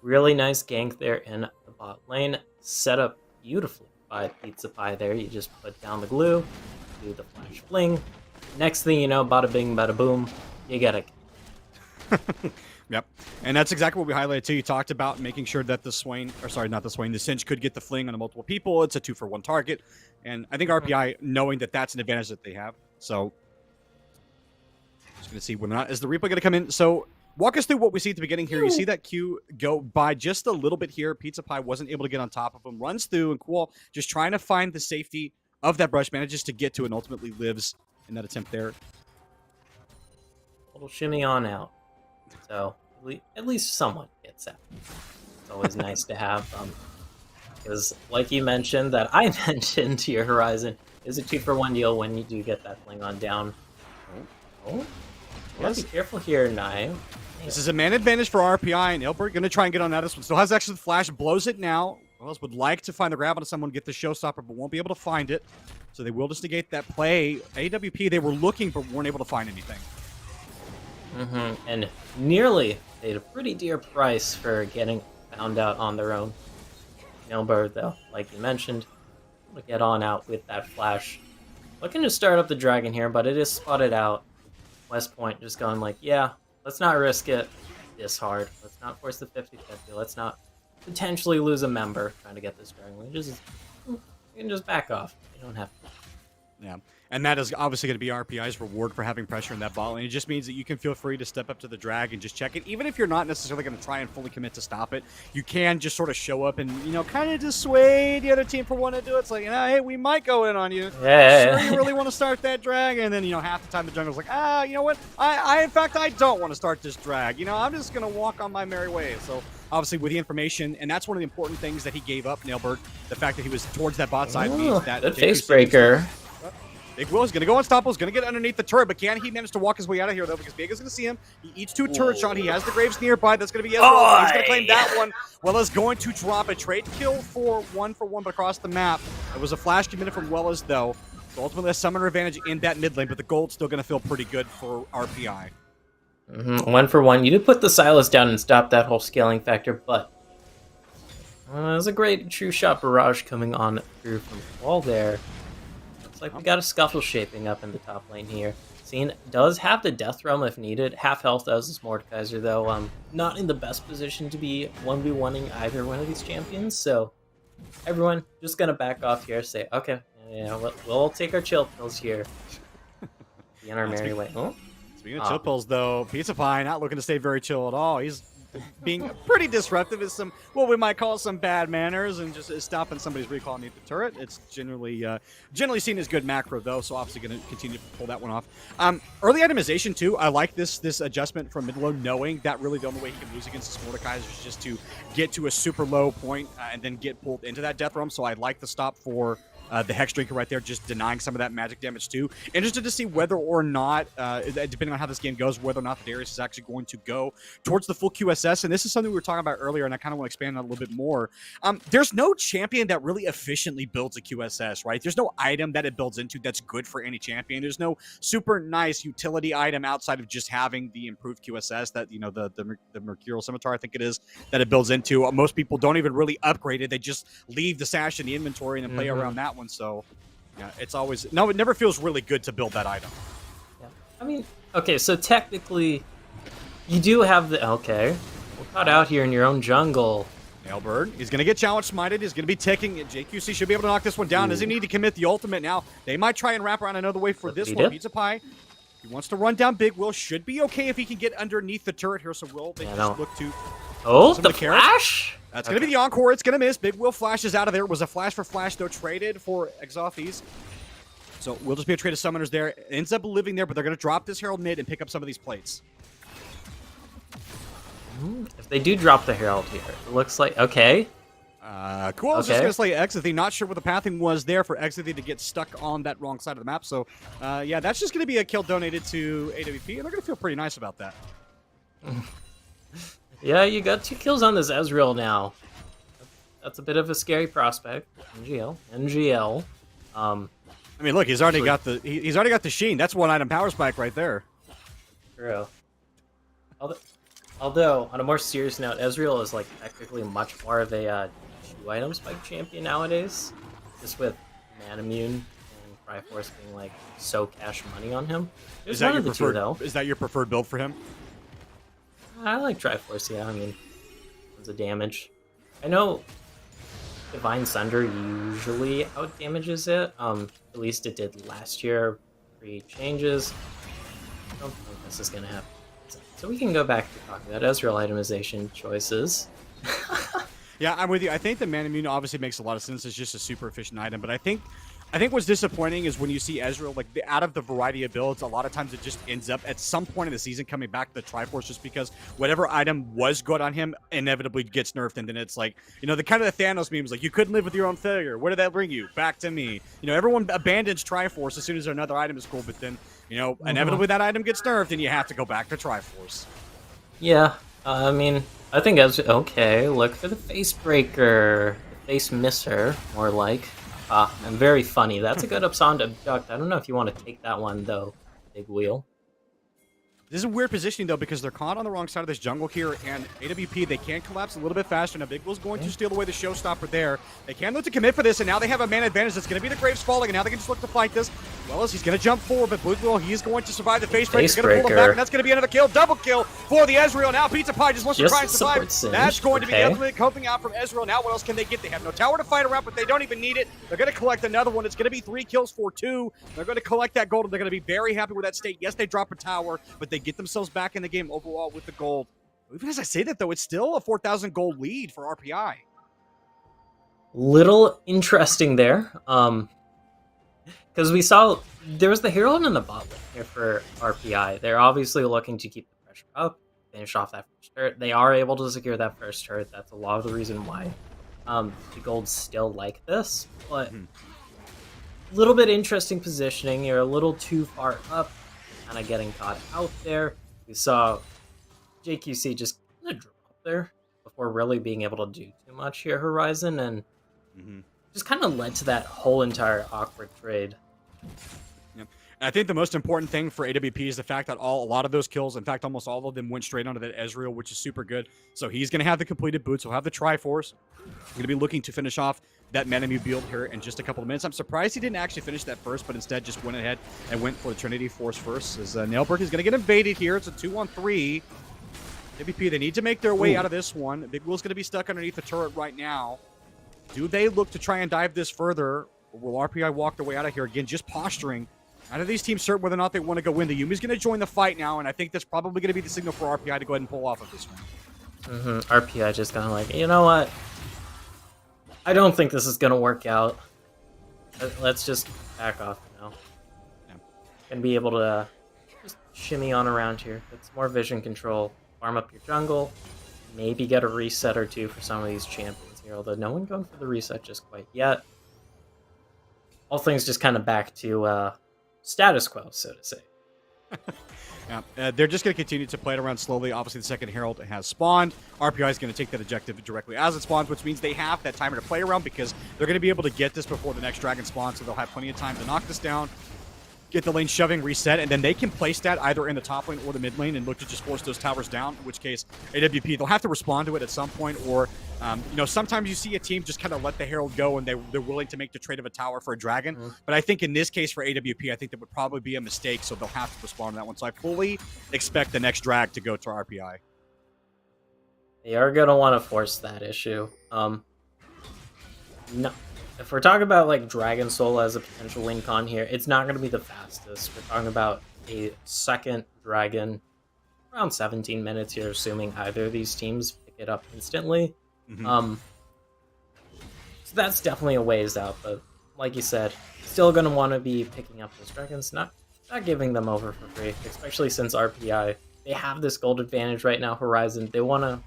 Really nice gank there in the bot lane. Set up beautifully by Pizza Pie there. You just put down the glue, do the flash fling. Next thing you know, bada bing, bada boom, you get it. Yep. And that's exactly what we highlighted too. You talked about making sure that the Swain, or sorry, not the Swain, the Cinch could get the fling on multiple people. It's a 2-for-1 target. And I think RPI, knowing that that's an advantage that they have. So, just going to see whether or not, is the replay going to come in? So, walk us through what we see at the beginning here. You see that Q go by just a little bit here. Pizza Pie wasn't able to get on top of him. Runs through, and Cool just trying to find the safety of that brush, manages to get to it, and ultimately lives in that attempt there. little shimmy on out. So at least someone gets out. It's always nice to have. Because like you mentioned, that I mentioned to your Horizon, is a 2-for-1 deal when you do get that Klingon down. Oh. Yes. Be careful here, Nye. This is a man advantage for RPI, and Ilbert going to try and get on that. This one still has extra flash, blows it now. Wells would like to find the grab on someone, get the showstopper, but won't be able to find it. So they will just negate that play. AWP, they were looking, but weren't able to find anything. And nearly paid a pretty dear price for getting found out on their own. Ilbert, though, like you mentioned, will get on out with that flash. Looking to start up the dragon here, but it is spotted out. West Point just going like, yeah, let's not risk it this hard. Let's not force the 50-50. Let's not potentially lose a member trying to get this dragon. You can just back off. You don't have to. Yeah, and that is obviously going to be RPI's reward for having pressure in that ball, and it just means that you can feel free to step up to the drag and just check it. Even if you're not necessarily going to try and fully commit to stop it, you can just sort of show up and, kind of dissuade the other team from wanting to do it. It's like, hey, we might go in on you. Yeah. Sure, you really want to start that drag? And then, half the time the jungle's like, you know what? I in fact, I don't want to start this drag. I'm just going to walk on my merry way. So obviously with the information, and that's one of the important things that he gave up, Nailbird, the fact that he was towards that bot side means that good face breaker. Big Will is going to go unstoppable. He's going to get underneath the turret, but can he manage to walk his way out of here, though? Because Viega's going to see him. He eats 2 turret shot. He has the Graves nearby. That's going to be Ezreal. He's going to claim that one. Wella's going to drop a trade kill for 1-for-1, but across the map. It was a flash committed from Wella's, though. So ultimately, a summoner advantage in that mid lane, but the gold's still going to feel pretty good for RPI. 1-for-1. You did put the Silas down and stop that whole scaling factor, but there's a great true shot barrage coming on through from wall there. Like we got a scuffle shaping up in the top lane here. Scene does have the Death Realm if needed. Half health as this Mordekaiser, though. Not in the best position to be 1v1ing either one of these champions. So everyone just gonna back off here. Say, okay, we'll take our chill pills here. Be on our merry way. Speaking of chill pills, though, Pizza Pie not looking to stay very chill at all. He's being pretty disruptive is some what we might call some bad manners and just stopping somebody's recall underneath the turret. It's generally seen as good macro though, so obviously going to continue to pull that one off. Early itemization too. I like this adjustment from mid low, knowing that really the only way he can lose against this Mordekaiser is just to get to a super low point and then get pulled into that death realm. So I like the stop for the Hex Drinker right there, just denying some of that magic damage too. Interested to see whether or not, depending on how this game goes, whether or not the Darius is actually going to go towards the full QSS. And this is something we were talking about earlier, and I kind of want to expand on it a little bit more. There's no champion that really efficiently builds a QSS, right? There's no item that it builds into that's good for any champion. There's no super nice utility item outside of just having the improved QSS that, the Mercurial Scimitar, I think it is, that it builds into. Most people don't even really upgrade it. They just leave the sash in the inventory and then play around that one. So, yeah, it never feels really good to build that item. Yeah. I mean, okay, so technically, you do have the... Okay, we're caught out here in your own jungle. Nailbird, he's going to get challenge smited. He's going to be ticking. JQC should be able to knock this one down. Does he need to commit the ultimate now? They might try and wrap around another way for this one. Pizza Pie, he wants to run down Big Will. Should be okay if he can get underneath the turret here. So Will, they just look to... Oh, the flash? That's going to be the encore. It's going to miss. Big Will flashes out of there. It was a flash for flash, though, traded for Exoffies. So will just be a trade of summoners there. Ends up living there, but they're going to drop this Herald mid and pick up some of these plates. If they do drop the Herald here, it looks like... Okay. Cool. I was just going to say Exothy. Not sure what the pathing was there for Exothy to get stuck on that wrong side of the map. So, yeah, that's just going to be a kill donated to AWP, and they're going to feel pretty nice about that. Yeah, you got 2 kills on this Ezreal now. That's a bit of a scary prospect. NGL. I mean, look, he's already got the Sheen. That's 1 item power spike right there. True. Although, on a more serious note, Ezreal is like technically much more of a 2 item spike champion nowadays. Just with Manamune and Triforce being like so cash money on him. Is that your preferred, though. Is that your preferred build for him? I like Triforce, yeah. I mean, tons of damage. I know Divine Sunder usually out-damages it. At least it did last year, pre-changes. I don't think this is going to happen. So we can go back to talking about Ezreal itemization choices. Yeah, I'm with you. I think the Manamune obviously makes a lot of sense. It's just a super efficient item, but I think I think what's disappointing is when you see Ezreal, like out of the variety of builds, a lot of times it just ends up at some point in the season coming back to the Triforce just because whatever item was good on him inevitably gets nerfed. And then it's like, you know, the kind of the Thanos memes, like you couldn't live with your own failure. Where did that bring you? Back to me. You know, everyone abandons Triforce as soon as another item is cool, but then, you know, inevitably that item gets nerfed and you have to go back to Triforce. Yeah, I mean, I think okay, look for the face breaker. The face misser, more like. And very funny. That's a good upsound abduct. I don't know if you want to take that one, though, Big Wheel. This is a weird positioning, though, because they're caught on the wrong side of this jungle here, and AWPE, they can collapse a little bit faster. Now, Big Will's going to steal away the showstopper there. They can look to commit for this, and now they have a man advantage. That's going to be the Graves falling, and now they can just look to fight this. Well, as he's going to jump forward, but Big Will, he's going to survive the face break. He's going to pull him back, and that's going to be another kill. Double kill for the Ezreal. Now Pizza Pie just wants to try and survive. That's going to be the ultimate coping out from Ezreal. Now, what else can they get? They have no tower to fight around, but they don't even need it. They're going to collect another one. It's going to be 3 kills for 2. They're going to collect that gold, and they're going to be very happy with that state. Yes, they drop a tower, but they get themselves back in the game overall with the gold. Even as I say that, though, it's still a 4,000 gold lead for RPI. Little interesting there, because we saw there was the Herald in the bot lane here for RPI. They're obviously looking to keep the pressure up, finish off that first turret. They are able to secure that first turret. That's a lot of the reason why the gold's still like this, but a little bit interesting positioning. You're a little too far up, kind of getting caught out there. We saw JQC just kind of drop there before really being able to do too much here, Horizon, and just kind of led to that whole entire awkward trade. Yep. And I think the most important thing for AWP is the fact that a lot of those kills, in fact, almost all of them went straight onto that Ezreal, which is super good. So he's going to have the completed boots. He'll have the Triforce. He's going to be looking to finish off that Manamune build here in just a couple of minutes. I'm surprised he didn't actually finish that first, but instead just went ahead and went for the Trinity Force first, as Nailbird is going to get invaded here. It's a 2-on-3. AWP, they need to make their way out of this one. Big Will's going to be stuck underneath the turret right now. Do they look to try and dive this further, or will RPI walk their way out of here? Again, just posturing. How do these teams certain whether or not they want to go in? The Yumi's going to join the fight now, and I think that's probably going to be the signal for RPI to go ahead and pull off of this one. RPI just kind of like, you know what? I don't think this is going to work out. Let's just back off now. Yeah. And be able to just shimmy on around here. Get some more vision control. Farm up your jungle. Maybe get a reset or two for some of these champions here, although no one going for the reset just quite yet. All things just kind of back to status quo, so to say. Yeah, they're just going to continue to play it around slowly. Obviously, the second Herald has spawned. RPI is going to take that objective directly as it spawns, which means they have that timer to play around because they're going to be able to get this before the next dragon spawns, so they'll have plenty of time to knock this down, get the lane shoving, reset, and then they can place that either in the top lane or the mid lane and look to just force those towers down, in which case AWP, they'll have to respond to it at some point, or you know, sometimes you see a team just kind of let the Herald go and they're willing to make the trade of a tower for a dragon. But I think in this case for AWP, I think that would probably be a mistake, so they'll have to respond to that one. So I fully expect the next drag to go to RPI. They are going to want to force that issue. No, if we're talking about like Dragon Soul as a potential lane con here, it's not going to be the fastest. We're talking about a second dragon, around 17 minutes here, assuming either of these teams pick it up instantly. So that's definitely a ways out, but like you said, still going to want to be picking up those dragons, not giving them over for free, especially since RPI, they have this gold advantage right now. Horizon, they want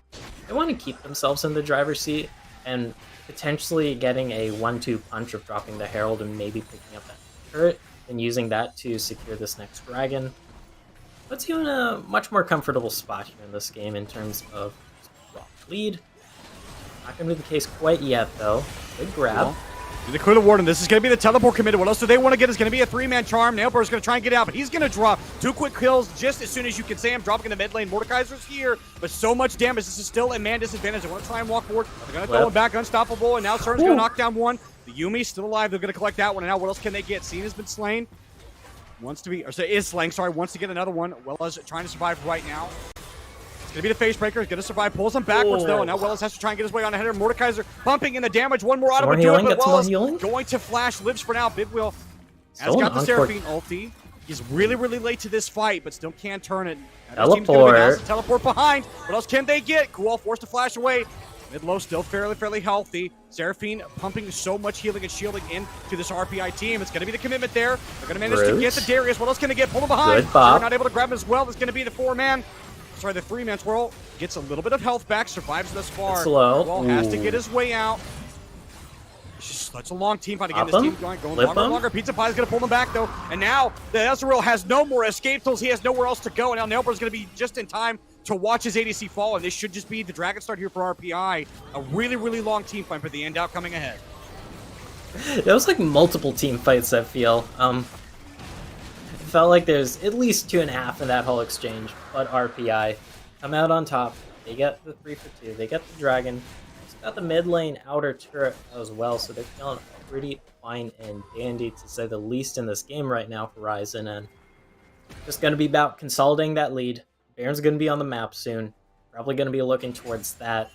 to keep themselves in the driver's seat and potentially getting a 1-2 punch of dropping the Herald and maybe picking up that turret and using that to secure this next dragon. Puts you in a much more comfortable spot here in this game in terms of lead. Not going to be the case quite yet, though. Good grab. They clear the warden. This is going to be the teleport committed. What else do they want to get? Is going to be a 3-man charm. Nailbird is going to try and get out, but he's going to drop 2 quick kills just as soon as you can say him dropping in the mid lane. Mordekaiser's here, but so much damage. This is still a man disadvantage. They want to try and walk forward. They're going to throw him back unstoppable, and now Cern's going to knock down one. The Yumi's still alive. They're going to collect that one, and now what else can they get? Cena's been slain. Wants to get another one. Wellas trying to survive right now. Gonna be the face breaker. He's gonna survive. Pulls him backwards though, and now Wells has to try and get his way on ahead of Mordekaiser. Pumping in the damage. One more auto would do it, but Wells going to flash. Lives for now. Big Wheel has got the Seraphine ulti. He's really late to this fight, but still can turn it. Teleport. Teleport behind. What else can they get? Kual forced to flash away. Mid-low still fairly healthy. Seraphine pumping so much healing and shielding into this RPI team. It's going to be the commitment there. They're going to manage to get the Darius. What else can they get? Pull him behind. Good bop. They're not able to grab him as well. It's going to be the the 3-man swirl. Gets a little bit of health back. Survives thus far. Slow. Well, has to get his way out. It's just such a long team fight again. Pop This him. team going Flip longer and him. longer. Pizza Pie is going to pull them back, though. And now the Ezreal has no more escape tools. He has nowhere else to go. And now Nailbird's going to be just in time to watch his ADC fall. And this should just be the Dragon Start here for RPI. A really long team fight for the end out coming ahead. There was like multiple team fights, I feel. It felt like there's at least 2.5 in that whole exchange. But RPI come out on top. They get the 3 for 2. They get the Dragon. It's got the mid lane outer turret as well, so they're feeling pretty fine and dandy, to say the least, in this game right now for Ryzen. And just going to be about consolidating that lead. Baron's going to be on the map soon. Probably going to be looking towards that.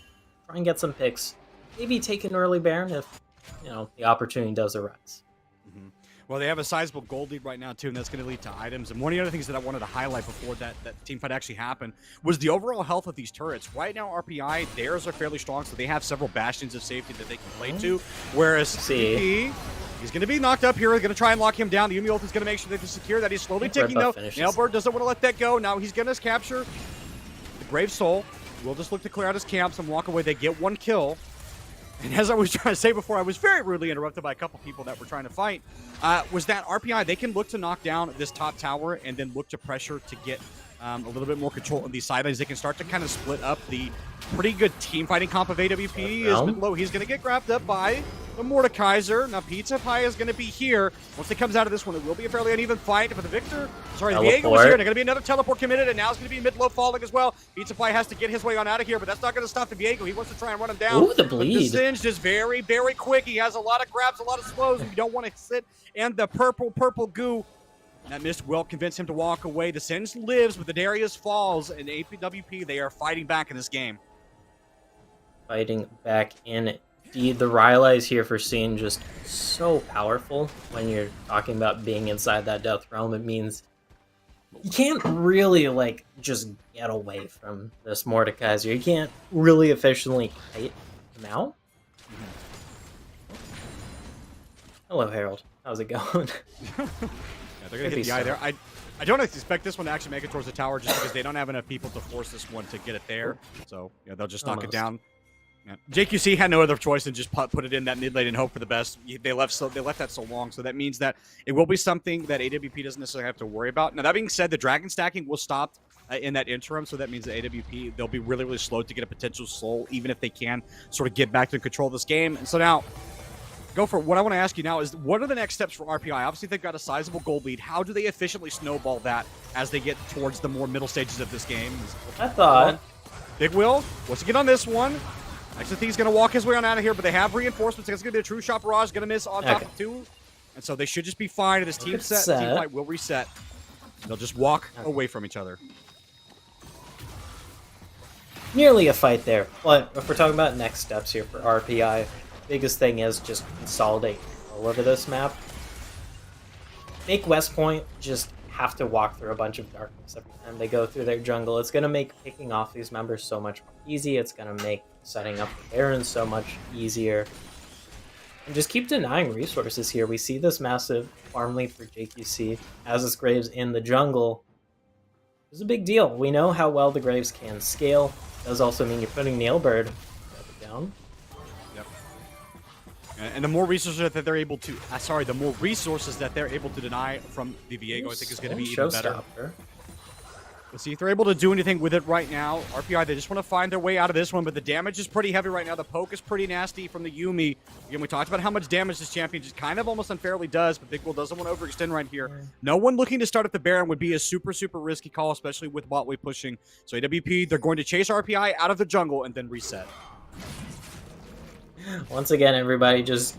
Try and get some picks. Maybe take an early Baron if, the opportunity does arise. Well, they have a sizable gold lead right now, too, and that's going to lead to items. And one of the other things that I wanted to highlight before that team fight actually happened was the overall health of these turrets. Right now, RPI, theirs are fairly strong, so they have several bastions of safety that they can play to, whereas CP, he's going to be knocked up here. They're going to try and lock him down. The Yumi ult is going to make sure they secure that. He's slowly ticking, though. Nailbird doesn't want to let that go. Now he's going to capture the Brave Soul. We'll just look to clear out his camps and walk away. They get 1 kill. And as I was trying to say before, I was very rudely interrupted by a couple people that were trying to fight, was that RPI, they can look to knock down this top tower and then look to pressure to get a little bit more control on these sidelines. They can start to kind of split up the pretty good team fighting comp of AWPE. Is low. He's going to get grabbed up by the Mordekaiser. Now Pizza Pie is going to be here. Once he comes out of this one, it will be a fairly uneven fight for the victor. Sorry, the Viego was here. They're going to be another teleport committed, and now it's going to be mid-low falling as well. Pizza Pie has to get his way on out of here, but that's not going to stop the Viego. He wants to try and run him down. Ooh, the bleed. But the Singed is very quick. He has a lot of grabs, a lot of slows, and you don't want to sit in the purple goo. That mist will convince him to walk away. The Singed lives, but the Darius falls, and AWP, they are fighting back in this game. Fighting back in. Indeed, the Rylai's here for Scene just so powerful when you're talking about being inside that Death Realm. It means you can't really, just get away from this Mordekaiser. You can't really efficiently kite him out. Hello, Harold. How's it going? Yeah, they're going to hit the eye there. I don't expect this one to actually make it towards the tower just because they don't have enough people to force this one to get it there. So, yeah, they'll just knock it down. Yeah. JQC had no other choice than just put it in that mid lane and hope for the best. They left that so long, so that means that it will be something that AWP doesn't necessarily have to worry about. Now, that being said, the dragon stacking will stop in that interim, so that means that AWP, they'll be really slow to get a potential soul, even if they can sort of get back to control this game. And so now, go for it. What I want to ask you now is, what are the next steps for RPI? Obviously, they've got a sizable gold lead. How do they efficiently snowball that as they get towards the more middle stages of this game? I thought. Big Will wants to get on this one. Actually, I think he's going to walk his way on out of here, but they have reinforcements. It's going to be a true shot barrage. Going to miss on top of 2. And so they should just be fine. This team team fight will reset. They'll just walk away from each other. Nearly a fight there. But if we're talking about next steps here for RPI, biggest thing is just consolidate all over this map. Make West Point just have to walk through a bunch of darkness every time they go through their jungle. It's going to make picking off these members so much more easy. It's going to make setting up the Baron so much easier. And just keep denying resources here. We see this massive farm lead for JQC as his Graves in the jungle. It's a big deal. We know how well the Graves can scale. It does also mean you're putting Nailbird down. Yep. And the more resources that they're able to, the more resources that they're able to deny from the Viego, I think is going to be even better. Let's see if they're able to do anything with it right now. RPI, they just want to find their way out of this one, but the damage is pretty heavy right now. The poke is pretty nasty from the Yuumi. Again, we talked about how much damage this champion just kind of almost unfairly does, but Big Will doesn't want to overextend right here. No one looking to start at the Baron would be a super risky call, especially with bot wave pushing. So AWP, they're going to chase RPI out of the jungle and then reset. Once again, everybody just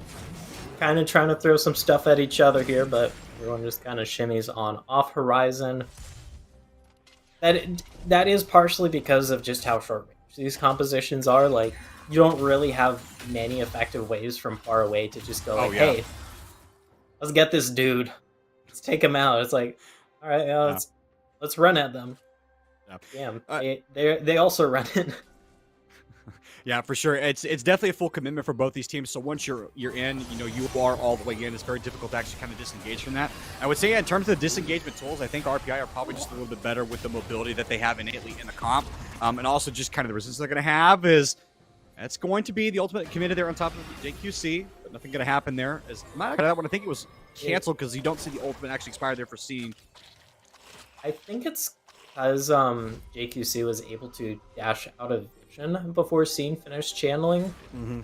kind of trying to throw some stuff at each other here, but everyone just kind of shimmies on off horizon. That is partially because of just how short range these compositions are. Like, you don't really have many effective ways from far away to just go, hey, let's get this dude. Let's take him out. It's like, all right, let's run at them. Damn, they also run in. Yeah, for sure. It's definitely a full commitment for both these teams. So once you're in, you are all the way in. It's very difficult to actually kind of disengage from that. I would say in terms of the disengagement tools, I think RPI are probably just a little bit better with the mobility that they have innately in the comp, and also just kind of the resistance they're going to have is that's going to be the ultimate committed there on top of JQC, but nothing going to happen there. As a matter of that one, I think it was canceled because you don't see the ultimate actually expire there for C. I think it's because JQC was able to dash out of vision before Scene finished channeling. Mm-hmm.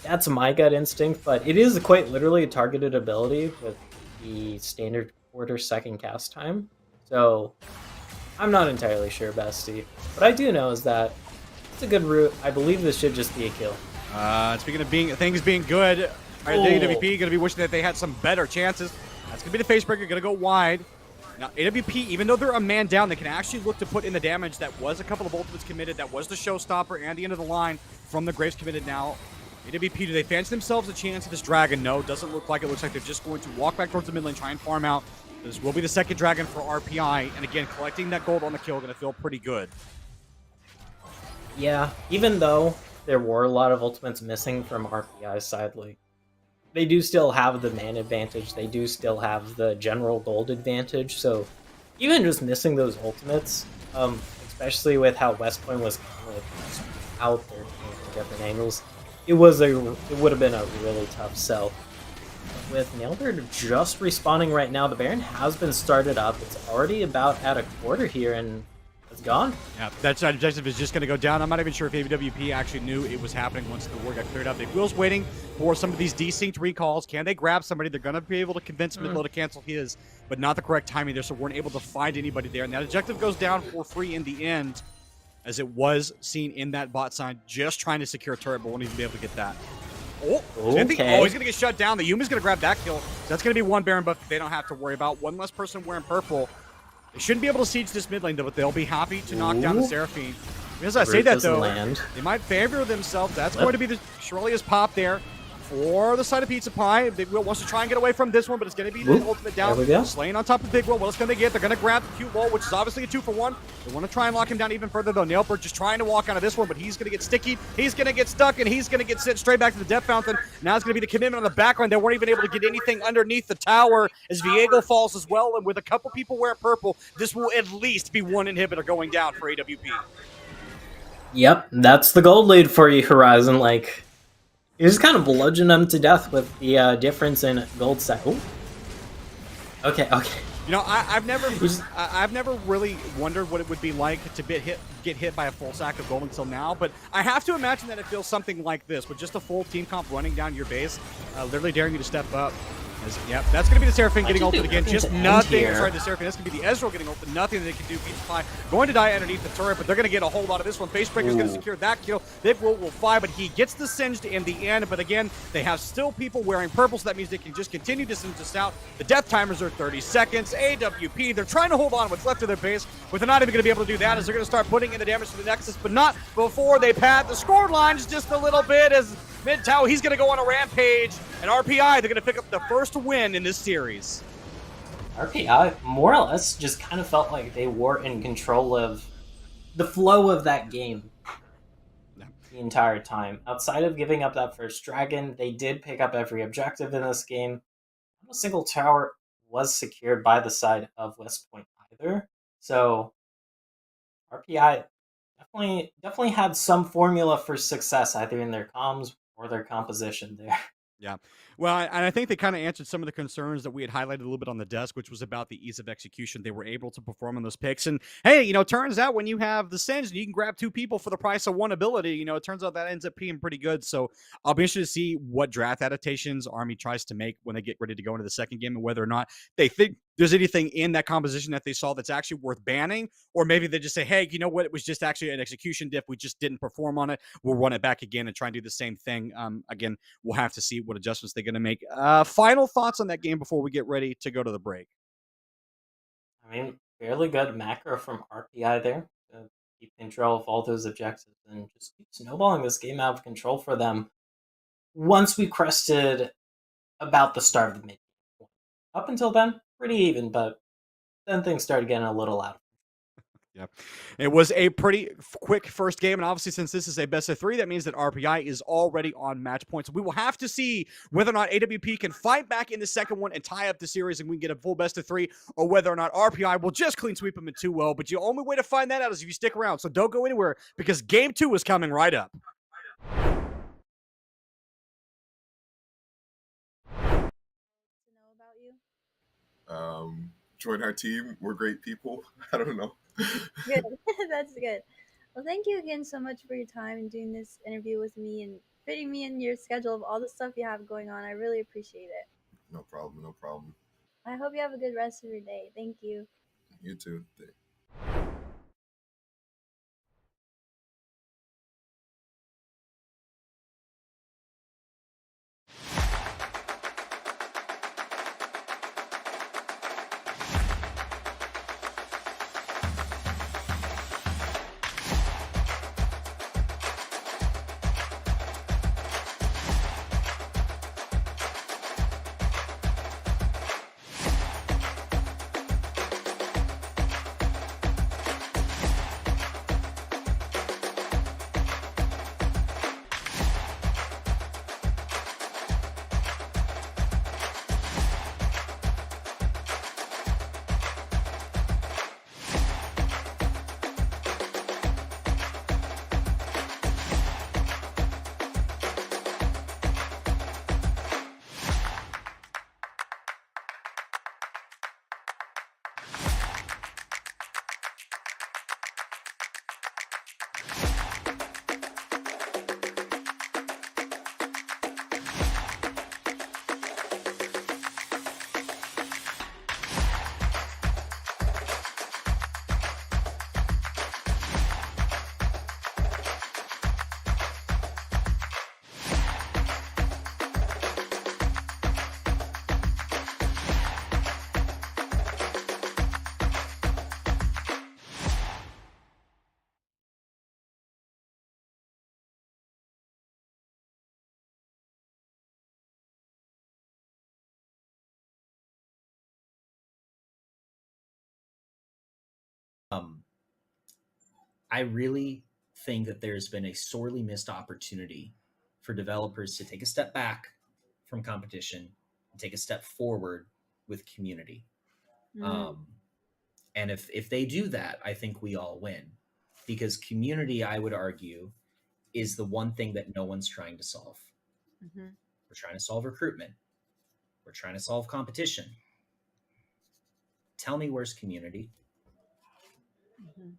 That's my gut instinct, but it is quite literally a targeted ability with the standard quarter second cast time. So I'm not entirely sure, Bestie. What I do know is that it's a good route. I believe this should just be a kill. Speaking of things being good, the AWP going to be wishing that they had some better chances. That's going to be the facebreaker, going to go wide. Now, AWP, even though they're a man down, they can actually look to put in the damage. That was a couple of ultimates committed. That was the showstopper and the end of the line from the Graves committed now. AWP, do they fancy themselves a chance at this dragon? No, doesn't look like it. Looks like they're just going to walk back towards the mid lane, try and farm out. This will be the second dragon for RPI. And again, collecting that gold on the kill going to feel pretty good. Yeah, even though there were a lot of ultimates missing from RPI's side, like, they do still have the man advantage. They do still have the general gold advantage. So even just missing those ultimates, especially with how West Point was kind of out there from different angles, it would have been a really tough sell. With Nailbird just respawning right now, the Baron has been started up. It's already about at a quarter here, and it's gone. Yeah, that side objective is just going to go down. I'm not even sure if AWP actually knew it was happening once the war got cleared up. Big Will's waiting for some of these desynced recalls. Can they grab somebody? They're going to be able to convince Midlow to cancel his, but not the correct timing there, so weren't able to find anybody there. And that objective goes down for free in the end, as it was seen in that bot side, just trying to secure a turret, but won't even be able to get that. Oh, okay. He's going to get shut down. The Yumi's going to grab that kill. So that's going to be one Baron buff that they don't have to worry about. One less person wearing purple. They shouldn't be able to siege this mid lane, though, but they'll be happy to knock down the Seraphine. As I say that, though, they might favor themselves. That's going to be the Shirley's pop there for the side of Pizza Pie. Big Will wants to try and get away from this one, but it's going to be the ultimate down. Slaying on top of Big Will. What else can they get? They're going to grab the cute wall, which is obviously a 2-for-1. They want to try and lock him down even further, though. Nailbird just trying to walk out of this one, but he's going to get sticky. He's going to get stuck, and he's going to get sent straight back to the Death Fountain. Now it's going to be the commitment on the backline. They weren't even able to get anything underneath the tower as Viego falls as well, and with a couple people wearing purple, this will at least be one inhibitor going down for AWP. Yep, that's the gold lead for you, Horizon. Like, you just kind of bludgeon them to death with the difference in gold set. Ooh. Okay. You know, I've never really wondered what it would be like to get hit by a full sack of gold until now, but I have to imagine that it feels something like this, with just a full team comp running down your base, literally daring you to step up. Yep, that's going to be the Seraphine getting ulted again. Just nothing. Sorry, the Seraphine. That's going to be the Ezreal getting ulted. Nothing that they can do. Pizza Pie going to die underneath the turret, but they're going to get a whole lot of this one. Facebreaker's going to secure that kill. Big will fly, but he gets the singed in the end. But again, they have still people wearing purple, so that means they can just continue to singe this out. The death timers are 30 seconds. AWP, they're trying to hold on what's left of their base, but they're not even going to be able to do that, as they're going to start putting in the damage to the Nexus, but not before they pad the score lines just a little bit, as Mid-Tower, he's going to go on a rampage, and RPI, they're going to pick up the first win in this series. RPI, more or less, just kind of felt like they were in control of the flow of that game the entire time. Outside of giving up that first dragon, they did pick up every objective in this game. Not a single tower was secured by the side of West Point either. So RPI definitely had some formula for success, either in their comms or their composition there. Yeah. Well, and I think they kind of answered some of the concerns that we had highlighted a little bit on the desk, which was about the ease of execution. They were able to perform on those picks. And hey, turns out when you have the Singe and you can grab two people for the price of one ability, it turns out that ends up being pretty good. So I'll be interested to see what draft adaptations Army tries to make when they get ready to go into the second game, and whether or not they think there's anything in that composition that they saw that's actually worth banning, or maybe they just say, hey, you know what? It was just actually an execution diff. We just didn't perform on it. We'll run it back again and try and do the same thing. Again, we'll have to see what adjustments they're going to make. Final thoughts on that game before we get ready to go to the break. I mean, fairly good macro from RPI there to keep control of all those objectives and just keep snowballing this game out of control for them. Once we crested about the start of the mid game. Up until then, pretty even, but then things started getting a little out of Yeah, it was a pretty quick first game, and obviously, since this is a best of 3, that means that RPI is already on match points. We will have to see whether or not AWP can fight back in the second one and tie up the series, and we can get a full best of 3, or whether or not RPI will just clean sweep them in 2-0. But the only way to find that out is if you stick around. So don't go anywhere, because game 2 is coming right up. To know about you? Join our team. We're great people. I don't know. Good. That's good. Well, thank you again so much for your time and doing this interview with me and fitting me in your schedule of all the stuff you have going on. I really appreciate it. No problem. No problem. I hope you have a good rest of your day. Thank you. You too. I really think that there's been a sorely missed opportunity for developers to take a step back from competition and take a step forward with community. And if they do that, I think we all win, because community, I would argue, is the one thing that no one's trying to solve. Mm-hmm. We're trying to solve recruitment. We're trying to solve competition. Tell me, where's community? Mm-hmm.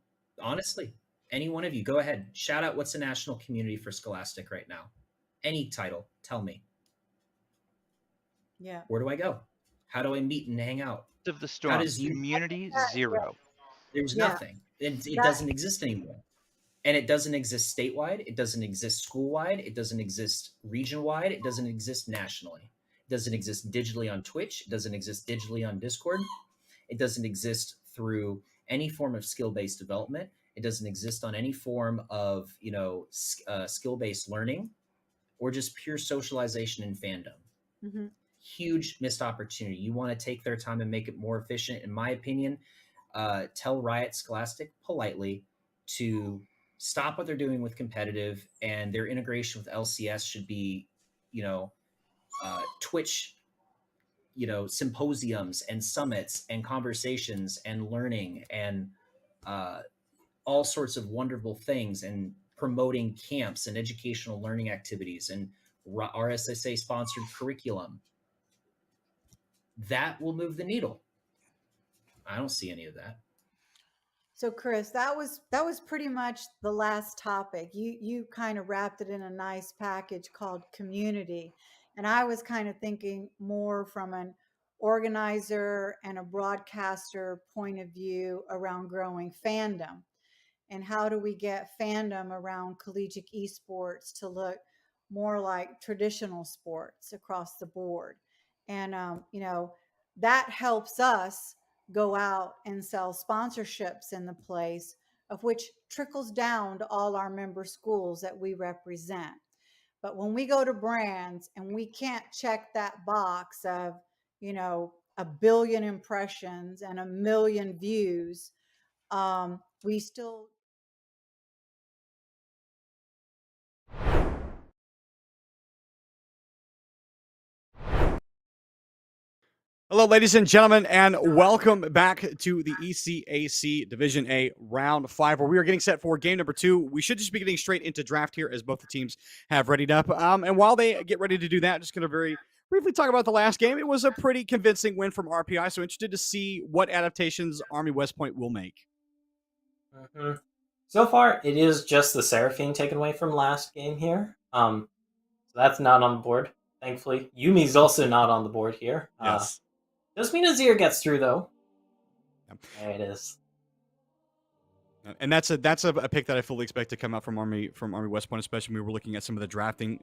Honestly, any one of you, go ahead. Shout out what's the national community for Scholastic right now. Any title, tell me. Yeah. Where do I go? How do I meet and hang out? Of the Storm, does you- community 0. There's Yeah. nothing. It doesn't exist anymore. And it doesn't exist statewide. It doesn't exist school-wide. It doesn't exist region-wide. It doesn't exist nationally. It doesn't exist digitally on Twitch. It doesn't exist digitally on Discord. It doesn't exist through any form of skill-based development. It doesn't exist on any form of, skill-based learning, or just pure socialization and fandom. Mm-hmm. Huge missed opportunity. You want to take their time and make it more efficient, in my opinion. Tell Riot Scholastic politely to stop what they're doing with competitive, and their integration with LCS should be, Twitch, symposiums and summits and conversations and learning and all sorts of wonderful things, and promoting camps and educational learning activities and RSSA sponsored curriculum. That will move the needle. I don't see any of that. So Chris, that was pretty much the last topic. You kind of wrapped it in a nice package called community. And I was kind of thinking more from an organizer and a broadcaster point of view around growing fandom. And how do we get fandom around collegiate esports to look more like traditional sports across the board? And that helps us go out and sell sponsorships in the place, of which trickles down to all our member schools that we represent. But when we go to brands and we can't check that box of, 1 billion impressions and 1 million views We still. Hello, ladies and gentlemen, and welcome back to the ECAC Division A Round 5, where we are getting set for game number 2. We should just be getting straight into draft here, as both the teams have readied up. And while they get ready to do that, just going to very briefly talk about the last game. It was a pretty convincing win from RPI, so interested to see what adaptations Army West Point will make. Mm-hmm. So far, it is just the Seraphine taken away from last game here. So that's not on the board, thankfully. Yumi's also not on the board here. Yes. Does mean Azir gets through, though. Yep. There it is. And that's a pick that I fully expect to come out from Army West Point, especially when we were looking at some of the drafting.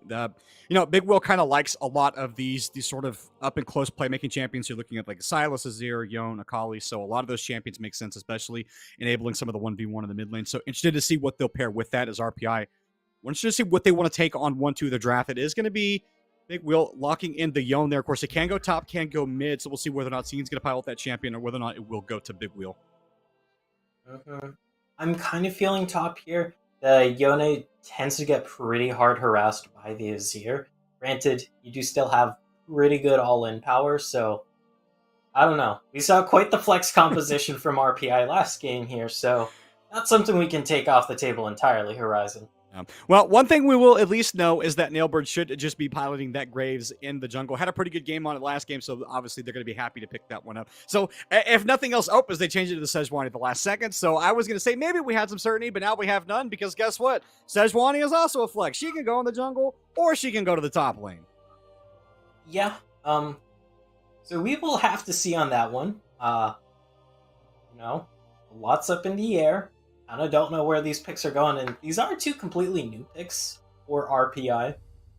Big Will kind of likes a lot of these sort of up and close playmaking champions. You're looking at like Silas, Azir, Yone, Akali. So a lot of those champions make sense, especially enabling some of the 1v1 in the mid lane. So interested to see what they'll pair with that as RPI. We're interested to see what they want to take on 1-2 of the draft. It is going to be Big Will locking in the Yone there. Of course, it can go top, can go mid. So we'll see whether or not Scene's going to pilot that champion or whether or not it will go to Big Wheel. Mm-hmm. I'm kind of feeling top here. The Yone tends to get pretty hard harassed by the Azir. Granted, you do still have pretty good all-in power, so I don't know. We saw quite the flex composition from RPI last game here, so not something we can take off the table entirely, Horizon. Well, one thing we will at least know is that Nailbird should just be piloting that Graves in the jungle. Had a pretty good game on it last game, so obviously they're going to be happy to pick that one up. So if nothing else, as they changed it to the Sejuani at the last second. So I was going to say maybe we had some certainty, but now we have none because guess what? Sejuani is also a flex. She can go in the jungle or she can go to the top lane. Yeah. So we will have to see on that one. Lots up in the air. I don't know where these picks are going, and these are two completely new picks for RPI.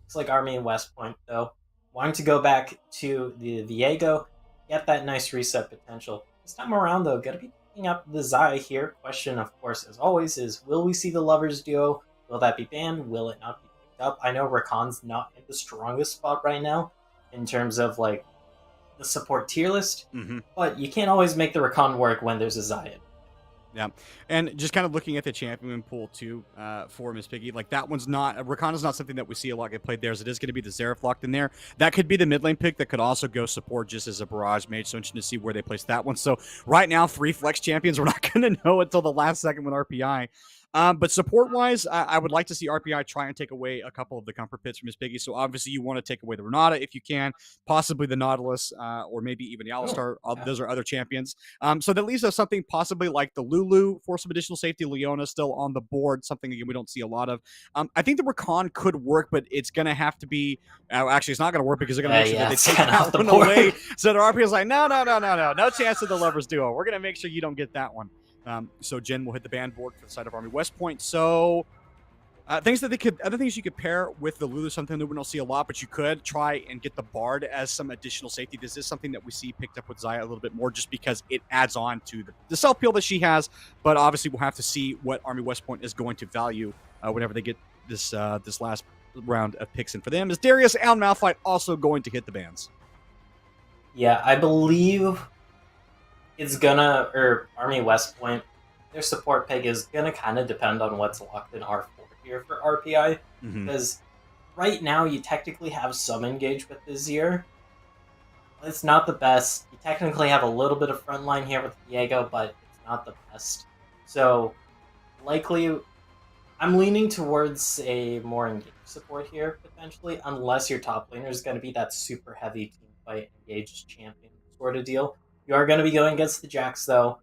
It's like Army and West Point, though. Wanting to go back to the Viego, get that nice reset potential. This time around, though, going to be picking up the Zaya here. Question, of course, as always, is will we see the Lovers duo? Will that be banned? Will it not be picked up? I know Rakan's not in the strongest spot right now in terms of, like, the support tier list, but you can't always make the Rakan work when there's a Zaya. Yeah, and just kind of looking at the champion pool too for Miss Piggy, like that one's not Rakan is not something that we see a lot get played there, as it is going to be the Xerath locked in there. That could be the mid lane pick that could also go support just as a barrage mage. So interesting to see where they place that one. So right now, 3 flex champions. We're not going to know until the last second with RPI. But support-wise, I would like to see RPI try and take away a couple of the comfort pits from Miss Piggy. So obviously you want to take away the Renata if you can, possibly the Nautilus, or maybe even the Alistar. Those are other champions. So that leaves us something possibly like the Lulu for some additional safety. Leona still on the board, something again we don't see a lot of. I think the Rakan could work, but it's going to have to be... actually, it's not going to work because they're going to make sure that they take that one away. So the RPI is like, no chance of the Lovers duo. We're going to make sure you don't get that one. So Jen will hit the ban board for the side of Army West Point. So other things you could pair with the Lulu, something that we don't see a lot, but you could try and get the Bard as some additional safety. This is something that we see picked up with Zaya a little bit more just because it adds on to the self-peel that she has, but obviously we'll have to see what Army West Point is going to value whenever they get this last round of picks in for them. Is Darius and Malphite also going to hit the bans? Yeah, I believe... it's Army West Point, their support pick is gonna kind of depend on what's locked in R4 here for RPI, because right now you technically have some engage with the Azir. It's not the best. You technically have a little bit of frontline here with Viego, but it's not the best. So likely, I'm leaning towards a more engaged support here, potentially, unless your top laner is going to be that super heavy team fight engaged champion sort of deal. You are going to be going against the Jax, though.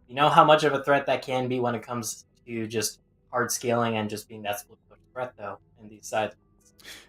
You know how much of a threat that can be when it comes to just hard scaling and just being that split push threat, though, in these sides.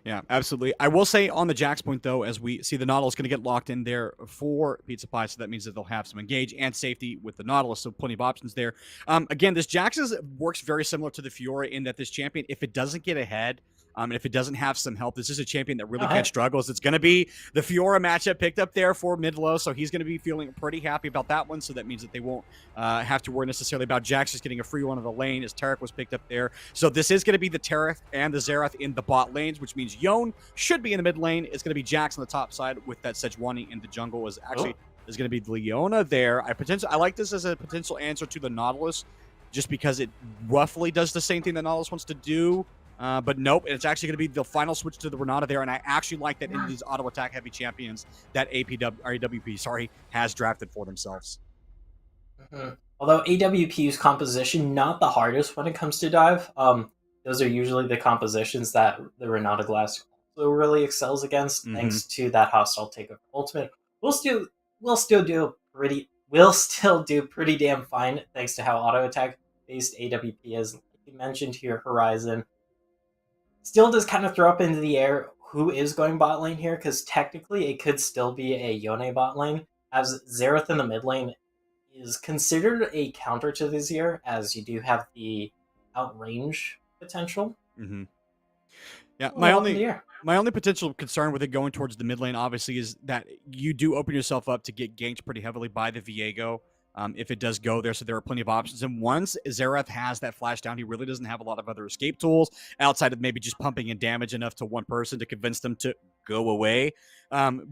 Yeah, absolutely. I will say on the Jax point, though, as we see the Nautilus going to get locked in there for Pizza Pie, so that means that they'll have some engage and safety with the Nautilus, so plenty of options there. Again, this Jax works very similar to the Fiora in that this champion, if it doesn't get ahead, and if it doesn't have some help, this is a champion that really can't struggle. It's going to be the Fiora matchup picked up there for mid-low, so he's going to be feeling pretty happy about that one, so that means that they won't have to worry necessarily about Jax just getting a free one of the lane as Taric was picked up there. So this is going to be the Taric and the Xerath in the bot lanes, which means Yone should be in the mid lane. It's going to be Jax on the top side with that Sejuani in the jungle. Is actually is going to be Leona there. I like this as a potential answer to the Nautilus, just because it roughly does the same thing that Nautilus wants to do. But nope, it's actually going to be the final switch to the Renata there, and I actually like that into these auto attack heavy champions that AWP has drafted for themselves. Mm-hmm. Although AWP's composition not the hardest when it comes to dive. Those are usually the compositions that the Renata Glass also really excels against, thanks to that hostile takeover ultimate. We'll still do pretty damn fine thanks to how auto attack based AWP is. Like you mentioned here, Horizon still does kind of throw up into the air who is going bot lane here, because technically it could still be a Yone bot lane, as Xerath in the mid lane is considered a counter to this year, as you do have the outrange potential. Mm-hmm. Yeah, my only potential concern with it going towards the mid lane, obviously, is that you do open yourself up to get ganked pretty heavily by the Viego. If it does go there, so there are plenty of options. And once Xerath has that flash down, he really doesn't have a lot of other escape tools outside of maybe just pumping in damage enough to one person to convince them to go away.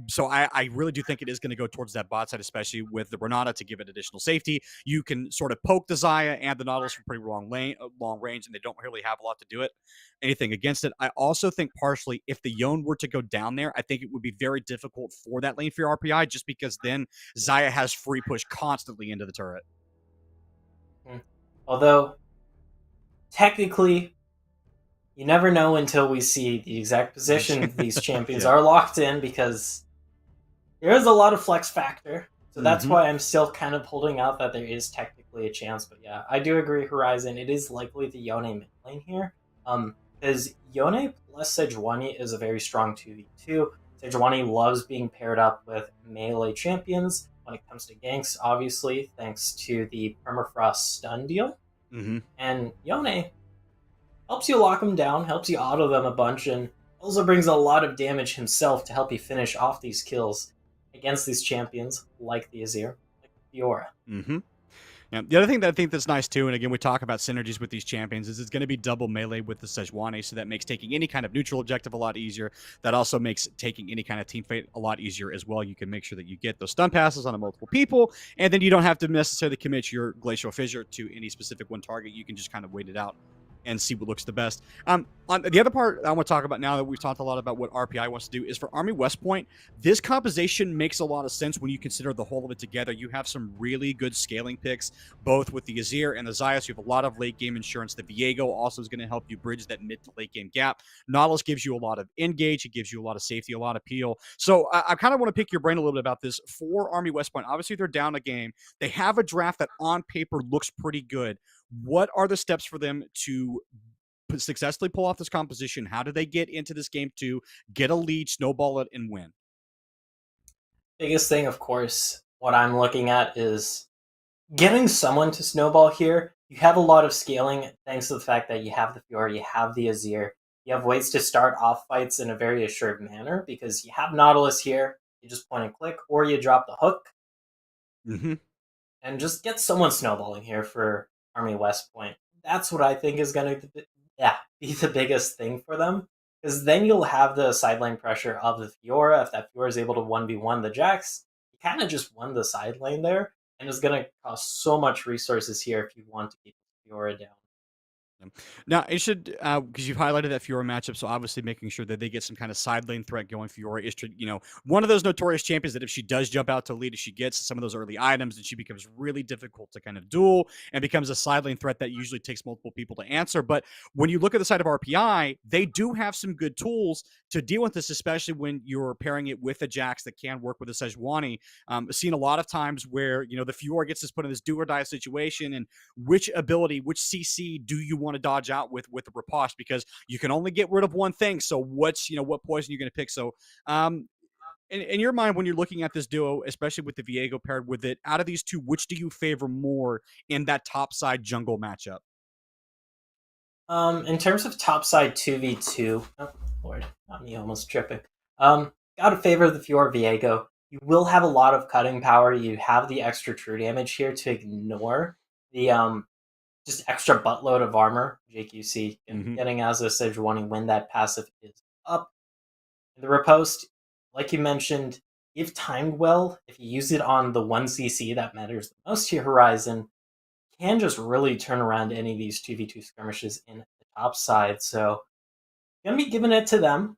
So I really do think it is going to go towards that bot side, especially with the Renata to give it additional safety. You can sort of poke the Xayah and the Nautilus from pretty long range, and they don't really have a lot to do anything against it. I also think partially if the Yone were to go down there, I think it would be very difficult for that lane for your RPI, just because then Xayah has free push constantly into the turret. Although, technically, you never know until we see the exact position these champions are locked in, because there is a lot of flex factor. So that's why I'm still kind of holding out that there is technically a chance. But yeah, I do agree, Horizon. It is likely the Yone mid lane here. Because Yone plus Sejuani is a very strong 2v2. Sejuani loves being paired up with melee champions when it comes to ganks, obviously, thanks to the Permafrost stun deal. And Yone helps you lock them down, helps you auto them a bunch, and also brings a lot of damage himself to help you finish off these kills against these champions, like the Azir, like Fiora. Yeah. The other thing that I think that's nice too, and again we talk about synergies with these champions, is it's going to be double melee with the Sejuani, so that makes taking any kind of neutral objective a lot easier. That also makes taking any kind of team fight a lot easier as well. You can make sure that you get those stun passes on multiple people, and then you don't have to necessarily commit your Glacial Fissure to any specific one target. You can just kind of wait it out and see what looks the best. On the other part I want to talk about now that we've talked a lot about what RPI wants to do is for Army West Point, this composition makes a lot of sense when you consider the whole of it together. You have some really good scaling picks, both with the Azir and the Xayah. So you have a lot of late game insurance. The Viego also is going to help you bridge that mid to late game gap. Nautilus gives you a lot of engage. It gives you a lot of safety, a lot of peel. So I kind of want to pick your brain a little bit about this for Army West Point. Obviously, they're down a game. They have a draft that on paper looks pretty good. What are the steps for them to successfully pull off this composition? How do they get into this game to get a lead, snowball it, and win? Biggest thing, of course, what I'm looking at is getting someone to snowball here. You have a lot of scaling thanks to the fact that you have the Fiora, you have the Azir. You have ways to start off fights in a very assured manner, because you have Nautilus here. You just point and click, or you drop the hook. And just get someone snowballing here for Army West Point. That's what I think is going to be the biggest thing for them, because then you'll have the side lane pressure of the Fiora. If that Fiora is able to 1v1 the Jax, you kind of just won the side lane there, and it's going to cost so much resources here if you want to keep Fiora down. Now, it should, because you've highlighted that Fiora matchup, so obviously making sure that they get some kind of side lane threat going. Fiora is, one of those notorious champions that if she does jump out to lead, if she gets some of those early items, then she becomes really difficult to kind of duel and becomes a side lane threat that usually takes multiple people to answer. But when you look at the side of RPI, they do have some good tools to deal with this, especially when you're pairing it with a Jax that can work with a Sejuani. I've seen a lot of times where, the Fiora gets put in this do or die situation, and which ability, which CC do you want to dodge out with the riposte, because you can only get rid of one thing. So what poison you're going to pick? So in your mind, when you're looking at this duo, especially with the Viego paired with it, out of these two, which do you favor more in that top side jungle matchup? In terms of top side 2v2, oh lord, not me almost tripping. Gotta favor the Fiora Viego. You will have a lot of cutting power. You have the extra true damage here to ignore the just extra buttload of armor JQC getting as a Sejuani when that passive is up. The riposte, like you mentioned, if timed well, if you use it on the one CC that matters the most to your Horizon, can just really turn around any of these 2v2 skirmishes in the top side. So, gonna be giving it to them.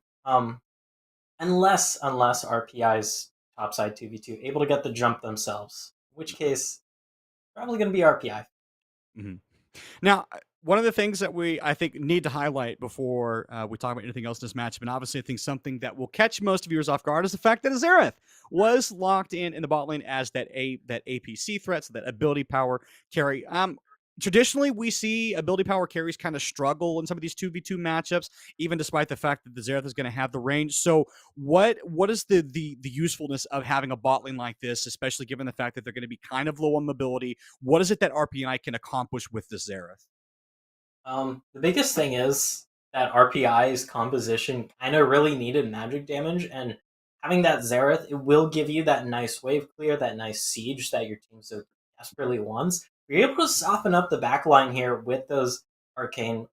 Unless RPI's topside 2v2 able to get the jump themselves, in which case probably going to be RPI. Mm-hmm. Now, one of the things that I think need to highlight before we talk about anything else in this matchup, and obviously I think something that will catch most viewers off guard, is the fact that Azereth was locked in the bot lane as that APC threat, so that ability power carry. Traditionally, we see ability power carries kind of struggle in some of these 2v2 matchups, even despite the fact that the Xerath is going to have the range. So what is the usefulness of having a bot lane like this, especially given the fact that they're going to be kind of low on mobility? What is it that RPI can accomplish with the Xerath? The biggest thing is that RPI's composition kind of really needed magic damage, and having that Xerath, it will give you that nice wave clear, that nice siege that your team so desperately wants. You're able to soften up the backline here with those Arcano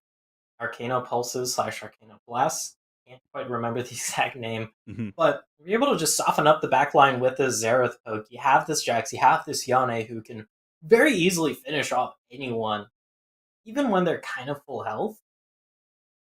Pulses / Arcano Blasts. Can't quite remember the exact name. Mm-hmm. But you're able to just soften up the backline with this Xerath poke. You have this Jax, you have this Yone who can very easily finish off anyone, even when they're kind of full health.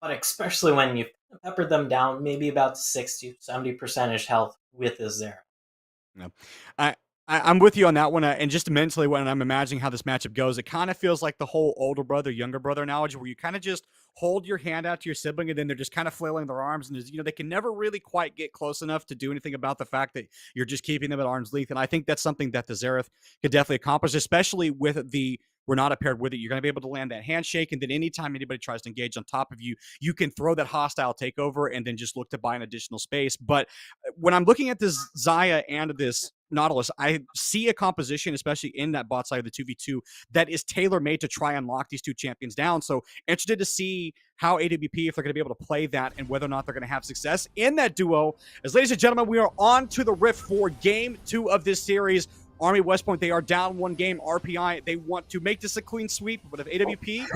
But especially when you've peppered them down maybe about 60-70% health with this Xerath. Yeah. I'm with you on that one, and just mentally when I'm imagining how this matchup goes, it kind of feels like the whole older brother, younger brother analogy, where you kind of just hold your hand out to your sibling, and then they're just kind of flailing their arms, and they can never really quite get close enough to do anything about the fact that you're just keeping them at arm's length. And I think that's something that the Xerath could definitely accomplish, especially with the Renata paired with it. You're going to be able to land that handshake, and then anytime anybody tries to engage on top of you, you can throw that hostile takeover and then just look to buy an additional space. But when I'm looking at this Xayah and this Nautilus, I see a composition, especially in that bot side of the 2v2, that is tailor-made to try and lock these two champions down. So interested to see how AWPE, if they're going to be able to play that, and whether or not they're going to have success in that duo. As ladies and gentlemen, we are on to the Rift for Game 2 of this series. Army West Point, they are down one game. RPI, they want to make this a clean sweep, but if AWP, is it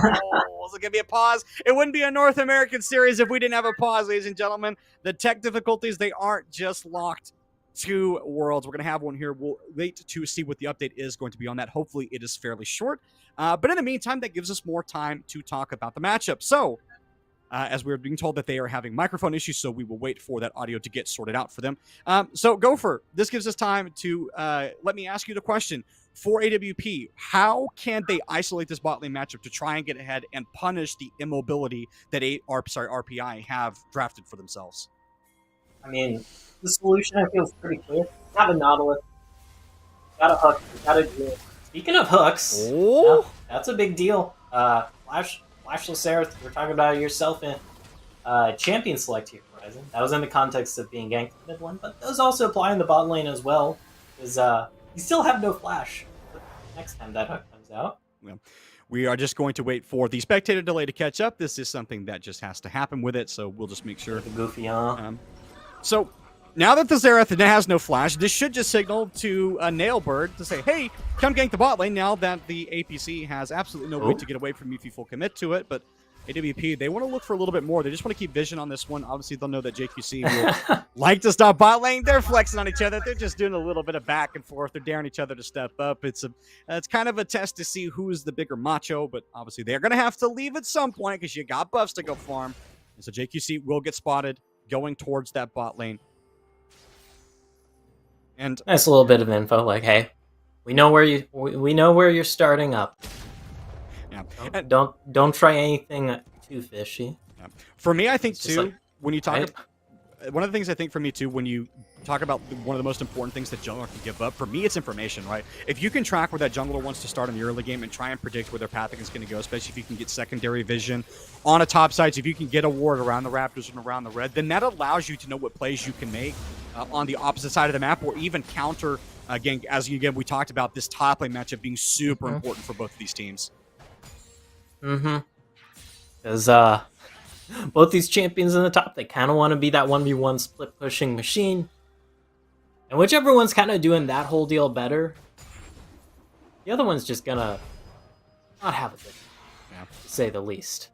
going to be a pause? It wouldn't be a North American series if we didn't have a pause, ladies and gentlemen. The tech difficulties, they aren't just locked to Worlds. We're going to have one here. We'll wait to see what the update is going to be on that. Hopefully it is fairly short. But in the meantime, that gives us more time to talk about the matchup. So, as we were being told that they are having microphone issues, so we will wait for that audio to get sorted out for them. So, Gopher, this gives us time to let me ask you the question. For AWP, how can they isolate this bot lane matchup to try and get ahead and punish the immobility that RPI have drafted for themselves? I mean, the solution I feel is pretty clear. Have a Nautilus, got a hook, got a duel. Speaking of hooks, yeah, that's a big deal. Flashless Xerath, we're talking about yourself in champion select here, Horizon. That was in the context of being ganked mid one, but those also apply in the bot lane as well, because you still have no flash next time that hook comes out. Yeah. We are just going to wait for the spectator delay to catch up. This is something that just has to happen with it, so we'll just make sure. The goofy, huh? So now that the Xerath has no flash, this should just signal to a Nailbird to say, hey, come gank the bot lane now that the APC has absolutely no way to get away from you if you full commit to it. But AWP, they want to look for a little bit more. They just want to keep vision on this one. Obviously, they'll know that JQC will like to stop bot lane. They're flexing on each other. They're just doing a little bit of back and forth. They're daring each other to step up. It's kind of a test to see who is the bigger macho, but obviously they're going to have to leave at some point because you got buffs to go farm. And so JQC will get spotted going towards that bot lane. And nice little bit of info, like, hey, we know where you're starting up. Yeah, don't try anything too fishy. Yeah. For me, I think too, like, when you talk, one of the things I think for me too, when you talk about one of the most important things that jungler can give up, for me, it's information, right? If you can track where that jungler wants to start in the early game and try and predict where their pathing is going to go, especially if you can get secondary vision on a top side, so if you can get a ward around the Raptors and around the red, then that allows you to know what plays you can make on the opposite side of the map, or even counter, again, we talked about this top lane matchup being super important for both of these teams. Because both these champions in the top, they kind of want to be that 1v1 split pushing machine. And whichever one's kind of doing that whole deal better, the other one's just gonna not have a good time, to say the least.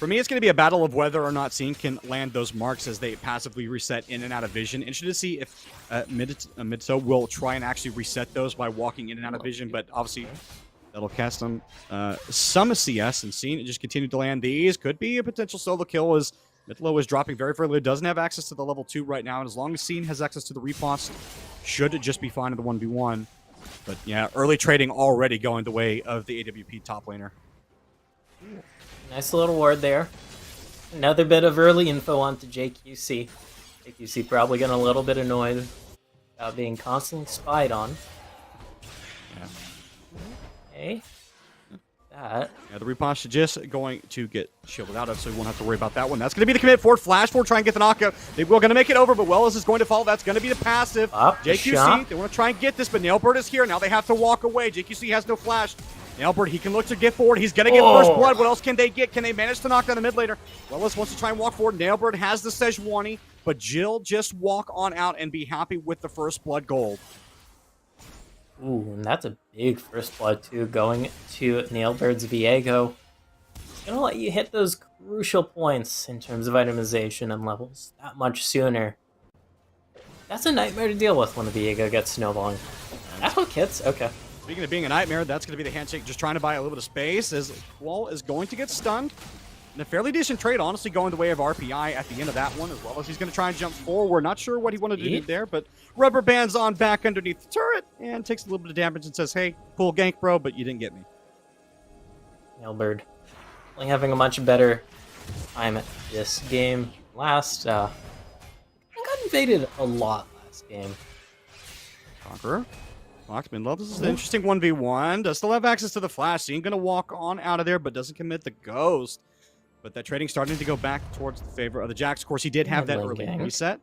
For me, it's going to be a battle of whether or not Scene can land those marks as they passively reset in and out of vision. Interested to see if Midso will try and actually reset those by walking in and out of vision, but obviously that'll cast them some CS, and Scene just continue to land these. Could be a potential solo kill as Midlo is dropping very, very low. Doesn't have access to the level 2 right now, and as long as Scene has access to the repost, should just be fine in the 1v1. But yeah, early trading already going the way of the AWP top laner. Nice little ward there. Another bit of early info onto JQC. JQC probably getting a little bit annoyed about being constantly spied on. Yeah. Okay. That. Yeah, the repost is just going to get shielded out of, so we won't have to worry about that one. That's going to be the commit forward. Flash forward, try and get the knockout. They were going to make it over, but Wells is going to fall. That's going to be the passive. Up, the JQC, shot. they want to try and get this, but Nailbird is here. Now they have to walk away. JQC has no flash. Nailbird, he can look to get forward. He's going to get first blood. What else can they get? Can they manage to knock down the mid laner? Wells wants to try and walk forward. Nailbird has the Sejuani, but Jill just walk on out and be happy with the first blood gold. Ooh, and that's a big first blood too, going to Nailbird's Viego. It's gonna let you hit those crucial points in terms of itemization and levels that much sooner. That's a nightmare to deal with when the Viego gets snowballing. That hook hits? Okay. Speaking of being a nightmare, that's going to be the handshake, just trying to buy a little bit of space as Wall is going to get stunned. And a fairly decent trade, honestly, going the way of RPI at the end of that one, as well as he's going to try and jump forward. Not sure what he wanted to do there, but rubber bands on back underneath the turret and takes a little bit of damage and says, hey, cool gank, bro, but you didn't get me. Nailbird having a much better time at this game. Last, I got invaded a lot last game. Conqueror. Locksman Love. This is an interesting 1v1. Does still have access to the flash. Scene going to walk on out of there, but doesn't commit the ghost. But that trading starting to go back towards the favor of the Jax. Of course, he did have that early reset.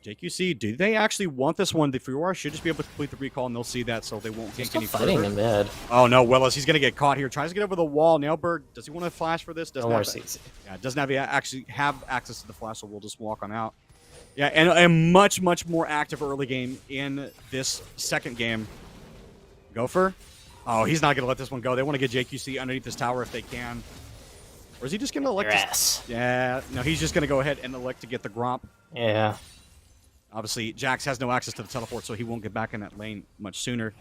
JQC, do they actually want this one? The Furor should just be able to complete the recall, and they'll see that, so they won't gank any fighting in mid. Oh no, Willis, he's going to get caught here. Tries to get over the wall. Nailbird, does he want to flash for this? Doesn't no more have CC. Yeah, doesn't have actually have access to the flash, so we'll just walk on out. Yeah, and a much, much more active early game in this second game. Gopher? Oh, he's not going to let this one go. They want to get JQC underneath this tower if they can. Or is he just going to elect to... Yeah, no, he's just going to go ahead and elect to get the Gromp. Yeah. Obviously, Jax has no access to the teleport, so he won't get back in that lane much sooner.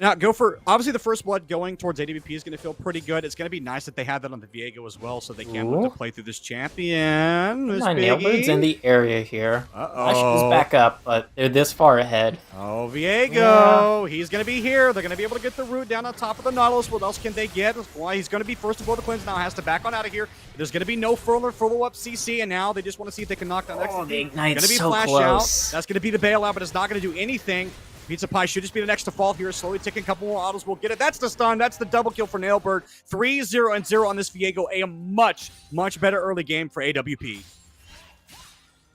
Now, Gopher, obviously the first blood going towards AWP is going to feel pretty good. It's going to be nice that they have that on the Viego as well, so they can look to play through this champion. Nailbird's in the area here. Uh-oh. Flash is back up, but they're this far ahead. Oh, Viego. Yeah. He's going to be here. They're going to be able to get the root down on top of the Nautilus. What else can they get? Well, he's going to be first to blow the cleanse now. Has to back on out of here. There's going to be no further follow-up CC, and now they just want to see if they can knock down next. The Ignite's going to be so flash close. Out. That's going to be the bailout, but it's not going to do anything. Pizza Pie should just be the next to fall here. Slowly ticking a couple more autos. We'll get it. That's the stun. That's the double kill for Nailbird. 3-0-0 on this Viego. A much, much better early game for AWP.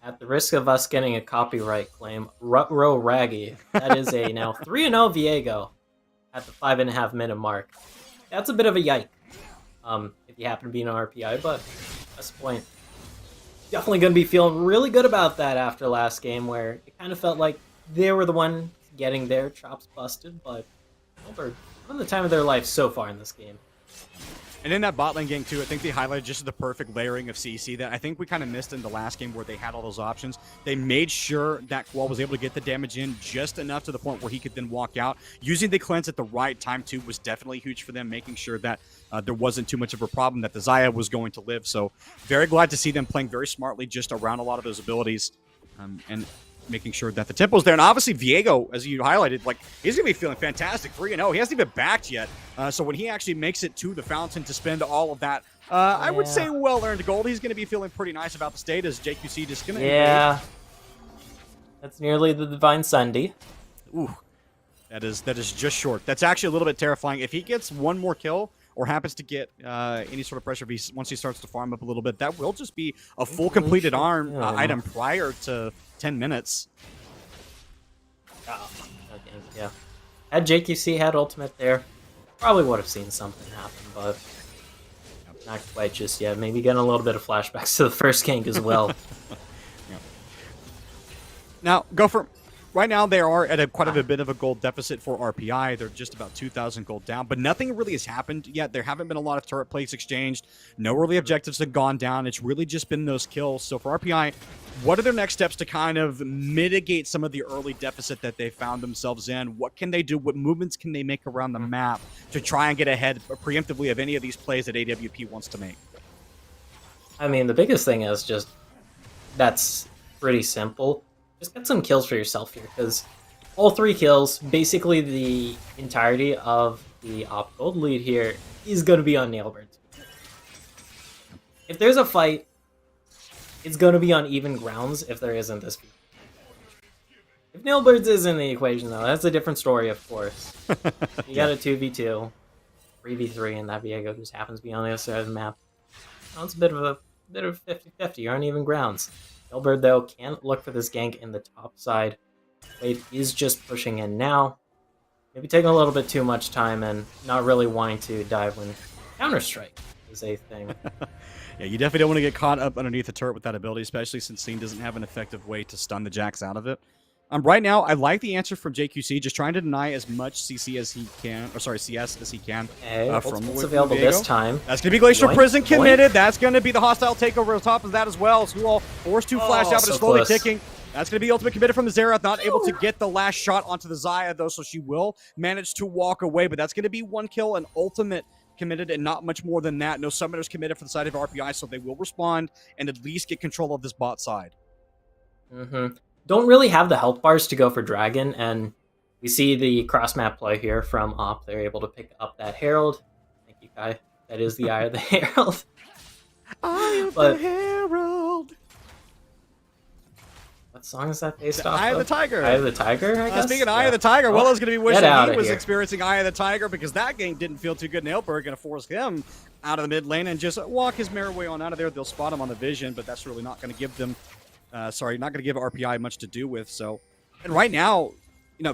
At the risk of us getting a copyright claim, Rutro Raggy. That is a now 3-0 Viego at the 5.5 minute mark. That's a bit of a yike. If you happen to be an RPI, but at this point, definitely going to be feeling really good about that after last game, where it kind of felt like they were the one getting their chops busted, but Nailbird having the time of their life so far in this game. And in that bot lane game, too, I think they highlighted just the perfect layering of CC that I think we kind of missed in the last game where they had all those options. They made sure that Qual was able to get the damage in just enough to the point where he could then walk out. Using the cleanse at the right time, too, was definitely huge for them, making sure that there wasn't too much of a problem, that the Xayah was going to live. So very glad to see them playing very smartly just around a lot of those abilities. And making sure that the tempo's there. And obviously, Viego, as you highlighted, like, he's going to be feeling fantastic. 3-0. He hasn't even backed yet. So when he actually makes it to the fountain to spend all of that, I would say well-earned gold, he's going to be feeling pretty nice about the state as JQC just going to... Yeah. That's nearly the Divine Sunday. Ooh. That is just short. That's actually a little bit terrifying. If he gets one more kill or happens to get any sort of pressure, once he starts to farm up a little bit, that will just be a full completed arm item prior to 10 minutes. Oh, okay, yeah. Had JQC had ultimate there, probably would have seen something happen, but not quite just yet. Maybe getting a little bit of flashbacks to the first gank as well. Now, Gopher, right now they are at quite a bit of a gold deficit for RPI. They're just about 2,000 gold down, but nothing really has happened yet. There haven't been a lot of turret plates exchanged. No early objectives have gone down. It's really just been those kills. So for RPI, what are their next steps to kind of mitigate some of the early deficit that they found themselves in? What can they do? What movements can they make around the map to try and get ahead preemptively of any of these plays that AWP wants to make? I mean, the biggest thing is just that's pretty simple. Just get some kills for yourself here, because all 3 kills, basically the entirety of the AWPE gold lead here, is going to be on Nailbirds. If there's a fight, it's going to be on even grounds if there isn't this. If Nailbirds is in the equation, though, that's a different story, of course. You got a 2v2, 3v3, and that Viego just happens to be on the other side of the map. Well, it's a bit of 50-50. You're on even grounds. Nailbird, though, can't look for this gank in the top side. Wave is just pushing in now. Maybe taking a little bit too much time and not really wanting to dive when Counter-Strike is a thing. Yeah, you definitely don't want to get caught up underneath the turret with that ability, especially since Scene doesn't have an effective way to stun the Jax out of it. Right now, I like the answer from JQC, just trying to deny as much CC as he can, or sorry, CS as he can. Okay, from what's available this time? That's going to be Glacial Boink, Prison committed. boink. That's going to be the hostile takeover on top of that as well. School forced to flash out, but so it's slowly close. ticking. That's going to be ultimate committed from the Xerath, not able to get the last shot onto the Xayah, though, so she will manage to walk away, but that's going to be 1 kill and ultimate committed and not much more than that. No summoners committed for the side of RPI, so they will respond and at least get control of this bot side. Don't really have the health bars to go for Dragon, and we see the cross-map play here from AWPE. They're able to pick up that Herald. Thank you, Kai. That is the Eye of the Herald. Eye of But- the Herald. What song is that based off Eye of the Tiger. Eye of the Tiger, I guess? Speaking of Eye of the Tiger, Willow's going to be wishing Get he outta was here. experiencing Eye of the Tiger because that game didn't feel too good. Nailbird going to force him out of the mid lane and just walk his merry way on out of there. They'll spot him on the vision, but that's really not going to give them, not going to give RPI much to do with. So, and right now,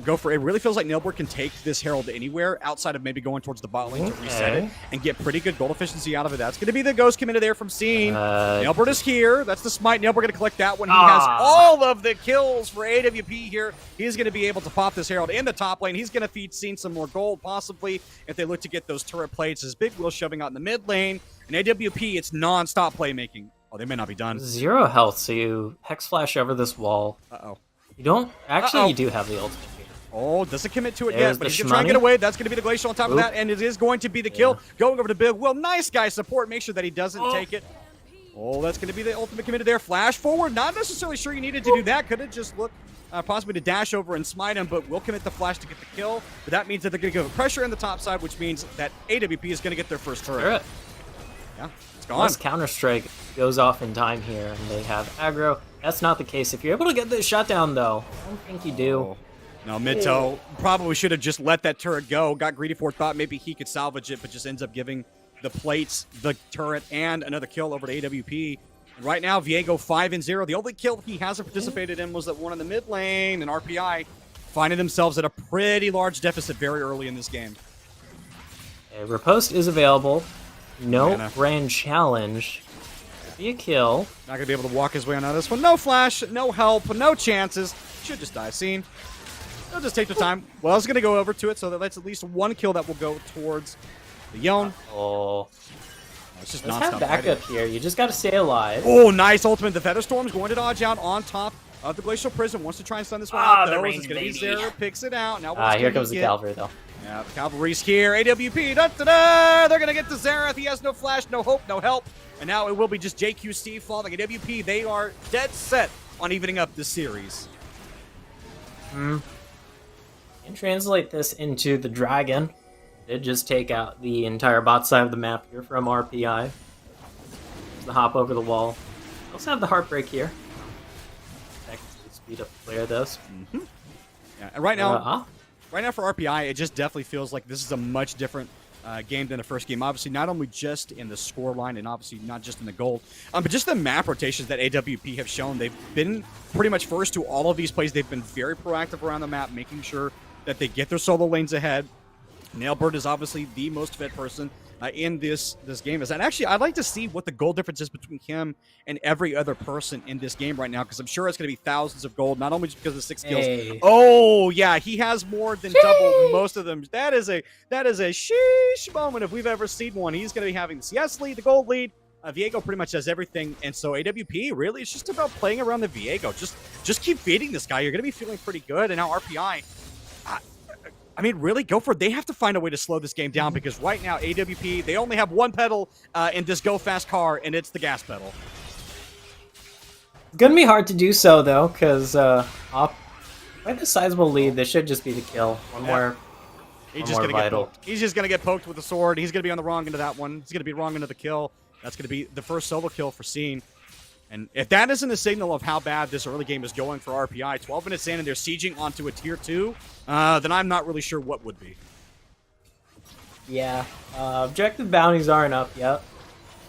go for it. It really feels like Nailbird can take this Herald anywhere outside of maybe going towards the bot lane to reset it and get pretty good gold efficiency out of it. That's going to be the Ghost committed there from Scene. Nailbird is here. That's the Smite. Nailbird going to collect that one. He has all of the kills for AWP here. He's going to be able to pop this Herald in the top lane. He's going to feed Scene some more gold, possibly, if they look to get those turret plates. His Big Will shoving out in the mid lane. And AWP, it's non-stop playmaking. Oh, they may not be done. 0 health, so you Hex Flash over this wall. Uh-oh. You don't... Actually, you do have the ultimate. Oh, doesn't commit to it There's yet, but the he's going to try and get shmoney. away. That's going to be the Glacial on top of that, and it is going to be the kill. Going over to Big Will. Nice guy support. Make sure that he doesn't take it. Oh, that's going to be the ultimate committed there. Flash forward. Not necessarily sure you needed to do that. Could have just looked possibly to dash over and smite him, but will commit the flash to get the kill. But that means that they're going to give pressure in the top side, which means that AWP is going to get their first turret. Yeah, it's gone. Unless Counter-Strike goes off in time here and they have aggro. That's not the case. If you're able to get this shutdown, though, I don't think you do. Oh. No, Midtoe probably should have just let that turret go. Got greedy for it, thought maybe he could salvage it, but just ends up giving the plates, the turret, and another kill over to AWP. And right now, Viego 5-0. The only kill he hasn't participated in was that one in the mid lane, and RPI finding themselves at a pretty large deficit very early in this game. Okay, Riposte is available. No Mana. grand challenge. Be a kill. Not going to be able to walk his way on out of this one. No flash, no help, no chances. Should just die. Scene. They'll just take their time. Well, I was going to go over to it, so that's at least 1 kill that will go towards the Yone. Oh. It's just Let's nonstop have backup fighting. here. You just got to stay alive. Oh, nice ultimate. The Featherstorm's going to dodge out on top of the Glacial Prison. Wants to try and stun this one out, the though. range, It's going to be baby. Zera. Picks it out. Now Here comes the Cavalry, though. Yeah, the Cavalry's here. AWP. Da-da-da! They're going to get the Xerath. He has no flash, no hope, no help. And now it will be just JQC falling. AWP, they are dead set on evening up this series. And translate this into the Dragon. Did just take out the entire bot side of the map here from RPI. There's the hop over the wall. Also have the Heartbreak here. That can speed up the player this. Yeah, and right now for RPI, it just definitely feels like this is a much different game than the first game. Obviously, not only just in the scoreline and obviously not just in the gold, but just the map rotations that AWP have shown. They've been pretty much first to all of these plays. They've been very proactive around the map, making sure that they get their solo lanes ahead. Nailbird is obviously the most fed person in this game. And actually, I'd like to see what the gold difference is between him and every other person in this game right now, because I'm sure it's going to be thousands of gold, not only just because of 6 kills. Hey. Oh yeah, he has more than double most of them. That is a sheesh moment if we've ever seen one. He's going to be having the CS lead, the gold lead. Viego pretty much does everything, and so AWP really is just about playing around the Viego. Just keep feeding this guy. You're going to be feeling pretty good. And now RPI, I mean, really go for it. They have to find a way to slow this game down, because right now AWP, they only have one pedal in this go fast car, and it's the gas pedal. It's gonna be hard to do so though, because quite a sizable lead. This should just be the kill. One more. He's One just more gonna get vital. poked. He's just gonna get poked with the sword. He's gonna be on the wrong end of that one. He's gonna be wrong end of the kill. That's gonna be the first solo kill for Scene. And if that isn't a signal of how bad this early game is going for RPI, 12 minutes in and they're sieging onto a tier 2, then I'm not really sure what would be. Yeah, objective bounties aren't up yet.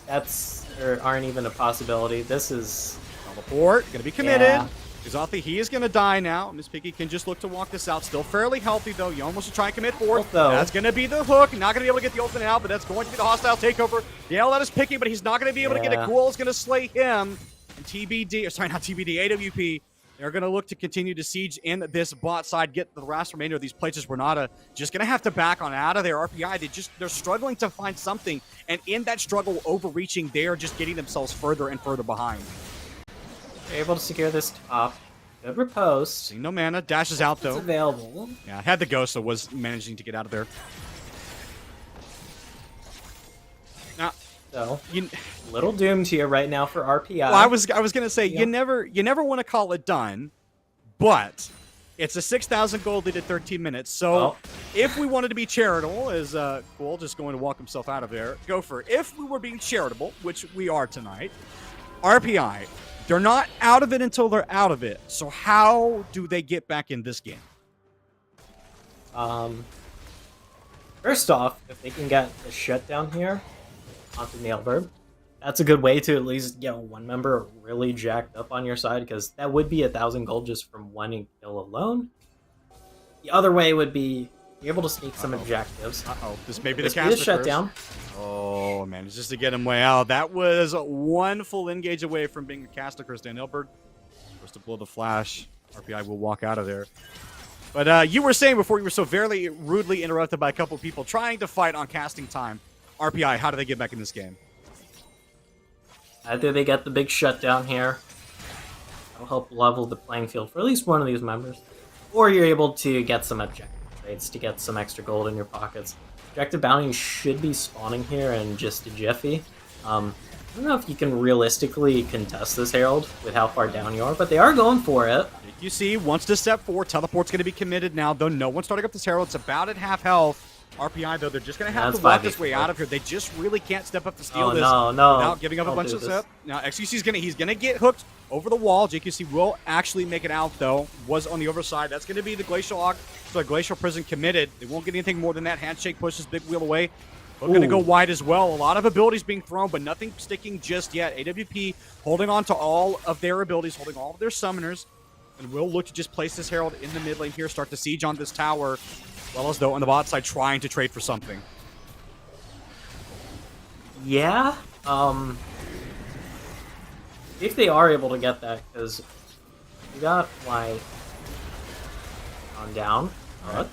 Aren't even a possibility. This is Teleport, gonna be committed. Yeah. Kazathi, he is gonna die now. Miss Piggy can just look to walk this out. Still fairly healthy though. You almost should try and commit forward. Also- That's gonna be the hook. Not gonna be able to get the ultimate out, but that's going to be the hostile takeover. The L is picking, but he's not gonna be able to get it. Yeah. Ghoul's gonna slay him. And TBD, or sorry, not TBD, AWP. They're going to look to continue to siege in this bot side, get the last remainder of these places. Renata just going to have to back on out of there. RPI, they're struggling to find something. And in that struggle, overreaching, they're just getting themselves further and further behind. they're able to secure this top. Good riposte. See no mana, dashes out It's though. available. Yeah, had the ghost, so was managing to get out of there. Now, So you, little doomed here right now for RPI. well, I was gonna say Yeah. you never want to call it done, but it's a 6,000 gold lead at 13 minutes. So Oh. if we wanted to be charitable, is Cool just going to walk himself out of there? Go for it. If we were being charitable, which we are tonight, RPI, they're not out of it until they're out of it. So how do they get back in this game? First off, if they can get the shutdown here onto Nailbird, that's a good way to at least get one member really jacked up on your side, because that would be 1,000 gold just from one kill alone. The other way would be you're able to sneak some objectives. Uh-oh, this may be the This caster is shutdown. Oh, man, it's just to get him way out. That was one full engage away from being a caster curse. Dan Elbert first to blow the flash. RPI will walk out of there. But you were saying before, you were so very rudely interrupted by a couple of people trying to fight on casting time. RPI, how do they get back in this game? Either they get the big shutdown here, that'll help level the playing field for at least one of these members, or you're able to get some objective trades to get some extra gold in your pockets. Objective bounty should be spawning here in just a jiffy. I don't know if you can realistically contest this Herald with how far down you are, but they are going for it. You see, wants to step forward. Teleport's going to be committed now, though no one's starting up this Herald. It's about at half health. RPI, though, they're just going to have That's to walk 5v4. this way out of here. They just really can't step up to steal Oh, this no, without giving up a don't bunch do of this. stuff. Now, XQC's he's going to get hooked over the wall. JQC will actually make it out, though. Was on the overside. That's going to be the Glacial Hawk. So Glacial Prison committed. They won't get anything more than that. Handshake pushes big wheel away. We're going to go wide as well. A lot of abilities being thrown, but nothing sticking just yet. AWP holding on to all of their abilities, holding all of their summoners. And we'll look to just place this Herald in the mid lane here, start to siege on this tower, as well as though on the bot side trying to trade for something. Yeah, if they are able to get that, because you got White on down. Alright.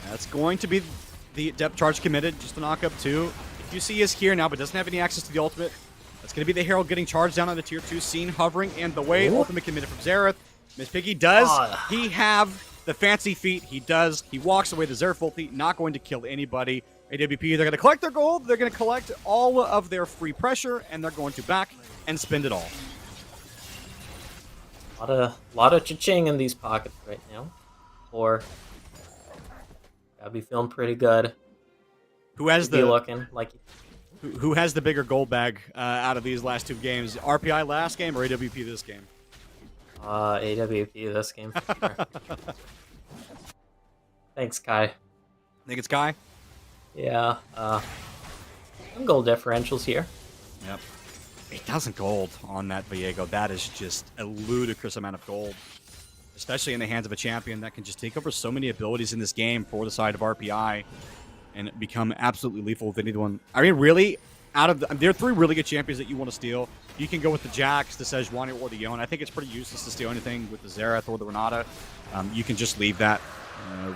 That's going to be the depth charge committed, just to knock up 2. QC is here now, but doesn't have any access to the ultimate. That's going to be the Herald getting charged down on the tier 2 scene, hovering in the way. Ooh. Ultimate committed from Xerath. Miss Piggy, does Ah. he have the fancy feet? He does. He walks away the Xerath ulti, not going to kill anybody. AWP, they're going to collect their gold, they're going to collect all of their free pressure, and they're going to back and spend it all. Lot of cha-ching in these pockets right now. Or gotta be feeling pretty good. Who has Be looking like who has the bigger gold bag out of these last 2 games? RPI last game or AWP this game? AWP this game for sure. Thanks, Kai. Think it's Kai? Yeah, some gold differentials here. Yep. 8,000 gold on that Viego. That is just a ludicrous amount of gold. Especially in the hands of a champion that can just take over so many abilities in this game for the side of RPI. and become absolutely lethal with anyone. I mean, really, there are 3 really good champions that you want to steal. You can go with the Jax, the Sejuani, or the Yone. I think it's pretty useless to steal anything with the Xerath or the Renata. You can just leave that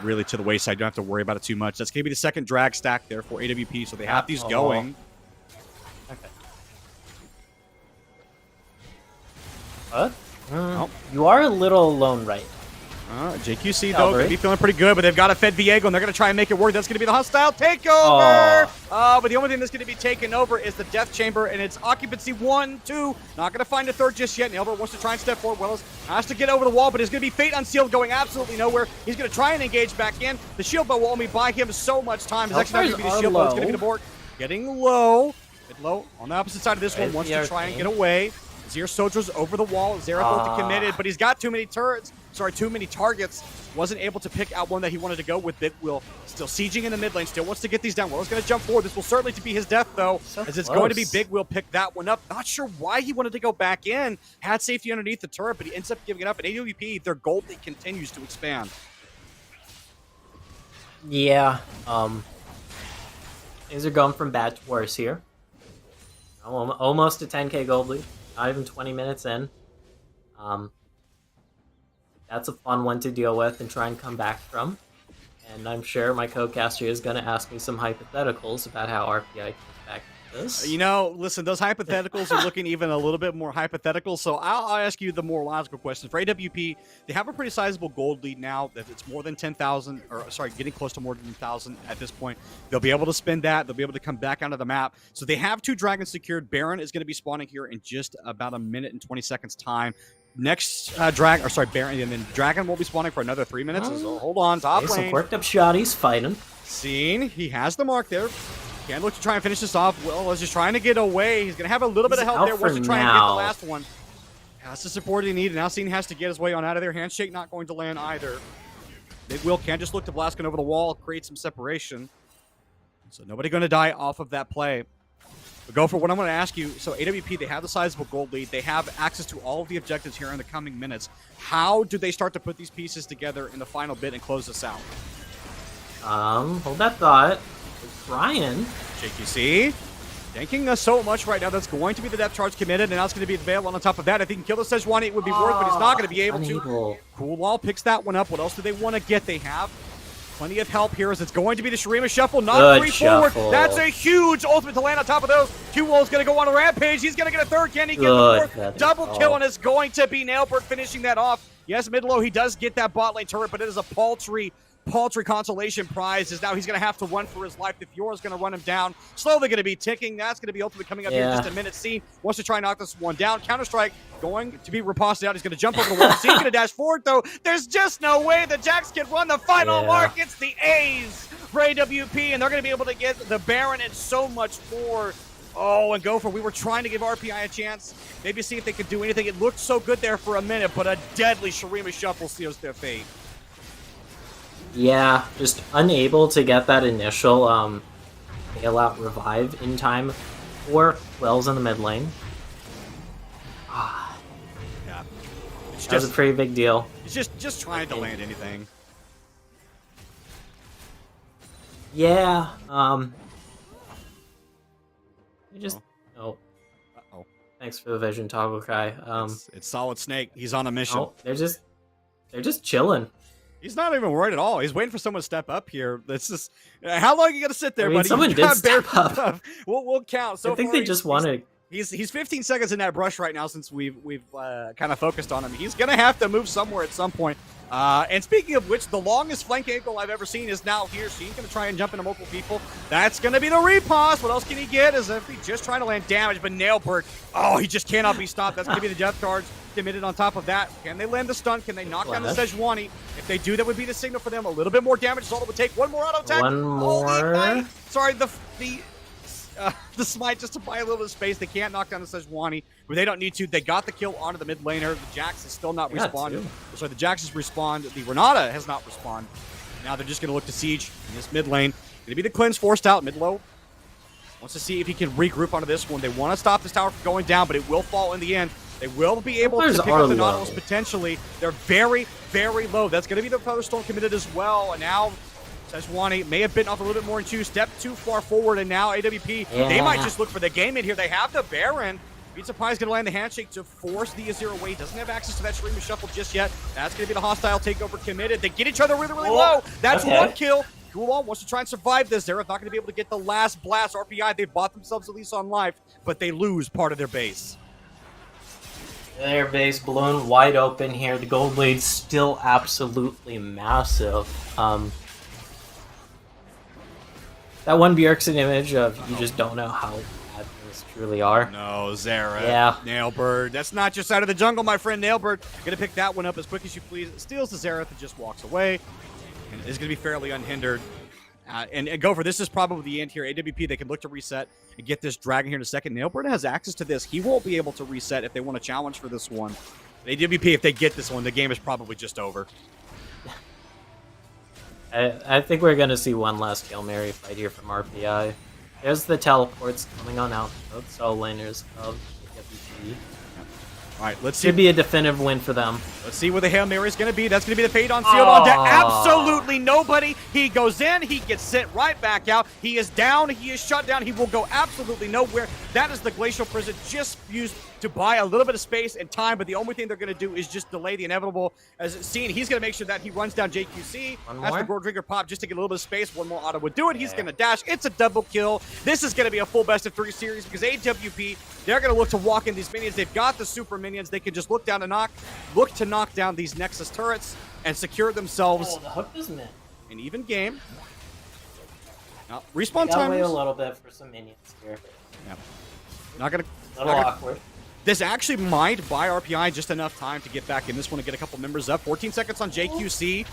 really to the wayside. You don't have to worry about it too much. That's going to be the second drag stack there for AWP, so they have these going. Okay. What? You are a little alone right JQC, though, going to be feeling pretty good, but they've got a Fed Viego, and they're going to try and make it work. That's going to be the hostile takeover! But the only thing that's going to be taken over is the Death Chamber, and it's occupancy 1, 2. Not going to find a third just yet. Nailbert wants to try and step forward. Wells has to get over the wall, but it's going to be Fate Unsealed going absolutely nowhere. He's going to try and engage back in. The shield bow will only buy him so much time. It's actually not going to be the shield bow. It's going to be the Bork. Getting low. Mid-low on the opposite side of this one. Wants to try and get away. Zero Soldier's over the wall. Xerath committed, but he's got too many turrets. Sorry, too many targets. Wasn't able to pick out one that he wanted to go with. Big Will still sieging in the mid lane. Still wants to get these down. Will's going to jump forward. This will certainly be his death, though, as it's going to be Big Will pick that one up. Not sure why he wanted to go back in. Had safety underneath the turret, but he ends up giving it up. And AWP, their gold lead continues to expand. Yeah. Things are going from bad to worse here. Almost a 10k gold lead. Not even 20 minutes in. That's a fun one to deal with and try and come back from. And I'm sure my co-caster is going to ask me some hypotheticals about how RPI comes back to this. You know, listen, those hypotheticals are looking even a little bit more hypothetical, so I'll ask you the more logical question. For AWP, they have a pretty sizable gold lead now. That it's more than 10,000, or sorry, getting close to more than 1,000 at this point. They'll be able to spend that. They'll be able to come back onto the map. So they have 2 dragons secured. Baron is going to be spawning here in just about a minute and 20 seconds time. Next Baron, and then Dragon will be spawning for another 3 minutes. So hold on, top lane. Some worked up shotties fighting. Seen, he has the mark there. Can look to try and finish this off. Will is just trying to get away. He's going to have a little bit of help there. Wants to try and get the last one. Has the support he needed. Now Seen has to get his way on out of there. Handshake not going to land either. Big Will can just look to Blaskin over the wall, create some separation. So nobody going to die off of that play. But go for what I'm going to ask you. So AWP, they have the sizable gold lead. They have access to all of the objectives here in the coming minutes. How do they start to put these pieces together in the final bit and close this out? Hold that thought. Brian. JQC. Tanking us so much right now. That's going to be the depth charge committed, and now it's going to be the Veil on top of that. If he can kill the Sejuani, it would be worth, but he's not going to be able to. Cool Wall picks that one up. What else do they want to get? They have plenty of help here as it's going to be the Shurima Shuffle, not free forward. That's a huge ultimate to land on top of those. Q-Wall's going to go on a rampage. He's going to get a third. Can he get the fourth? Double kill, and it's going to be Nailbert finishing that off. Yes, mid-low, he does get that bot lane turret, but it is a paltry consolation prize, as now he's going to have to run for his life. The Fiora's going to run him down. Slowly going to be ticking. That's going to be ultimate coming up here in just a minute. C wants to try and knock this one down. Counter-Strike going to be riposted out. He's going to jump over the wall. C's going to dash forward, though. There's just no way the Jax can run the final mark. It's the A's for AWP, and they're going to be able to get the Baron and so much more. Oh, and Gopher, we were trying to give RPI a chance. Maybe see if they could do anything. It looked so good there for a minute, but a deadly Shurima Shuffle seals their fate. Yeah, just unable to get that initial bailout revive in time for Wells in the mid lane. Yeah, it's That's a pretty big deal. It's just trying to land anything. Yeah, just thanks for the vision, Toggle Kai. It's Solid Snake. He's on a mission. Oh, they're just chilling. He's not even worried at all. He's waiting for someone to step up here. That's just how long are you gonna sit there, buddy? Someone did step up. We'll count. So I think they just wanted. He's 15 seconds in that brush right now since we've kind of focused on him. He's gonna have to move somewhere at some point. And speaking of which, the longest flank angle I've ever seen is now here. So he's gonna try and jump into multiple people. That's gonna be the riposte. What else can he get? Is if he's just trying to land damage, but Nailbert, he just cannot be stopped. That's gonna be the death charge committed on top of that. Can they land the stun? Can they knock down the Sejuani? If they do, that would be the signal for them. A little bit more damage is all it would take. One more auto attack. One more. Sorry, the smite just to buy a little bit of space. They can't knock down the Sejuani, but they don't need to. They got the kill onto the mid laner. The Jax is still not responded. Sorry, the Jax has respawned. The Renata has not responded. Now they're just going to look to siege in this mid lane. Going to be the cleanse forced out mid low. Wants to see if he can regroup onto this one. They want to stop this tower from going down, but it will fall in the end. They will be able to pick up the Nautilus potentially. They're very, very low. That's going to be the Featherstone committed as well. And now Sejuani may have bitten off a little bit more in two, stepped too far forward, and now AWP, they might just look for the game in here. They have the Baron. Pizza Pie's going to land the handshake to force the Azir away. Doesn't have access to that Stream of Shuffle just yet. That's going to be the hostile takeover committed. They get each other really, really low. That's one kill. Kulon wants to try and survive this. They're not going to be able to get the last blast. RPI, they bought themselves a lease on life, but they lose part of their base. Their base blown wide open here. The gold lead's still absolutely massive. That one Bjergsen image of you just don't know how bad things truly are. No, Zara. Yeah. Nailbird. That's not your side of the jungle, my friend. Nailbird gonna pick that one up as quick as you please. Steals the Zareth and just walks away. And is gonna be fairly unhindered. And Gopher, this is probably the end here. AWP, they can look to reset and get this dragon here in a second. Nailbird has access to this. He won't be able to reset if they want to challenge for this one. AWP, if they get this one, the game is probably just over. I think we're going to see one last Hail Mary fight here from RPI. There's the teleports coming on out, both solo laners of AWP. All right, let's see. Should be a definitive win for them. Let's see where the Hail Mary is going to be. That's going to be the fade on Sealed on deck. Absolutely nobody. He goes in. He gets sent right back out. He is down. He is shut down. He will go absolutely nowhere. That is the Glacial Prison just used to buy a little bit of space and time, but the only thing they're going to do is just delay the inevitable. As it's seen, he's going to make sure that he runs down JQC. Has the Gold Drinker pop just to get a little bit of space. One more auto would do it. He's going to dash. It's a double kill. This is going to be a full best of 3 series because AWP, they're going to look to walk in these minions. They've got the super minions. They can just look to knock down these Nexus turrets and secure themselves. The hook is mint. An even game. Now, respawn Gotta wait a timers. little bit for some minions here. Yeah. Not gonna. A little awkward. This actually might buy RPI just enough time to get back in this one and get a couple members up. 14 seconds on JQC.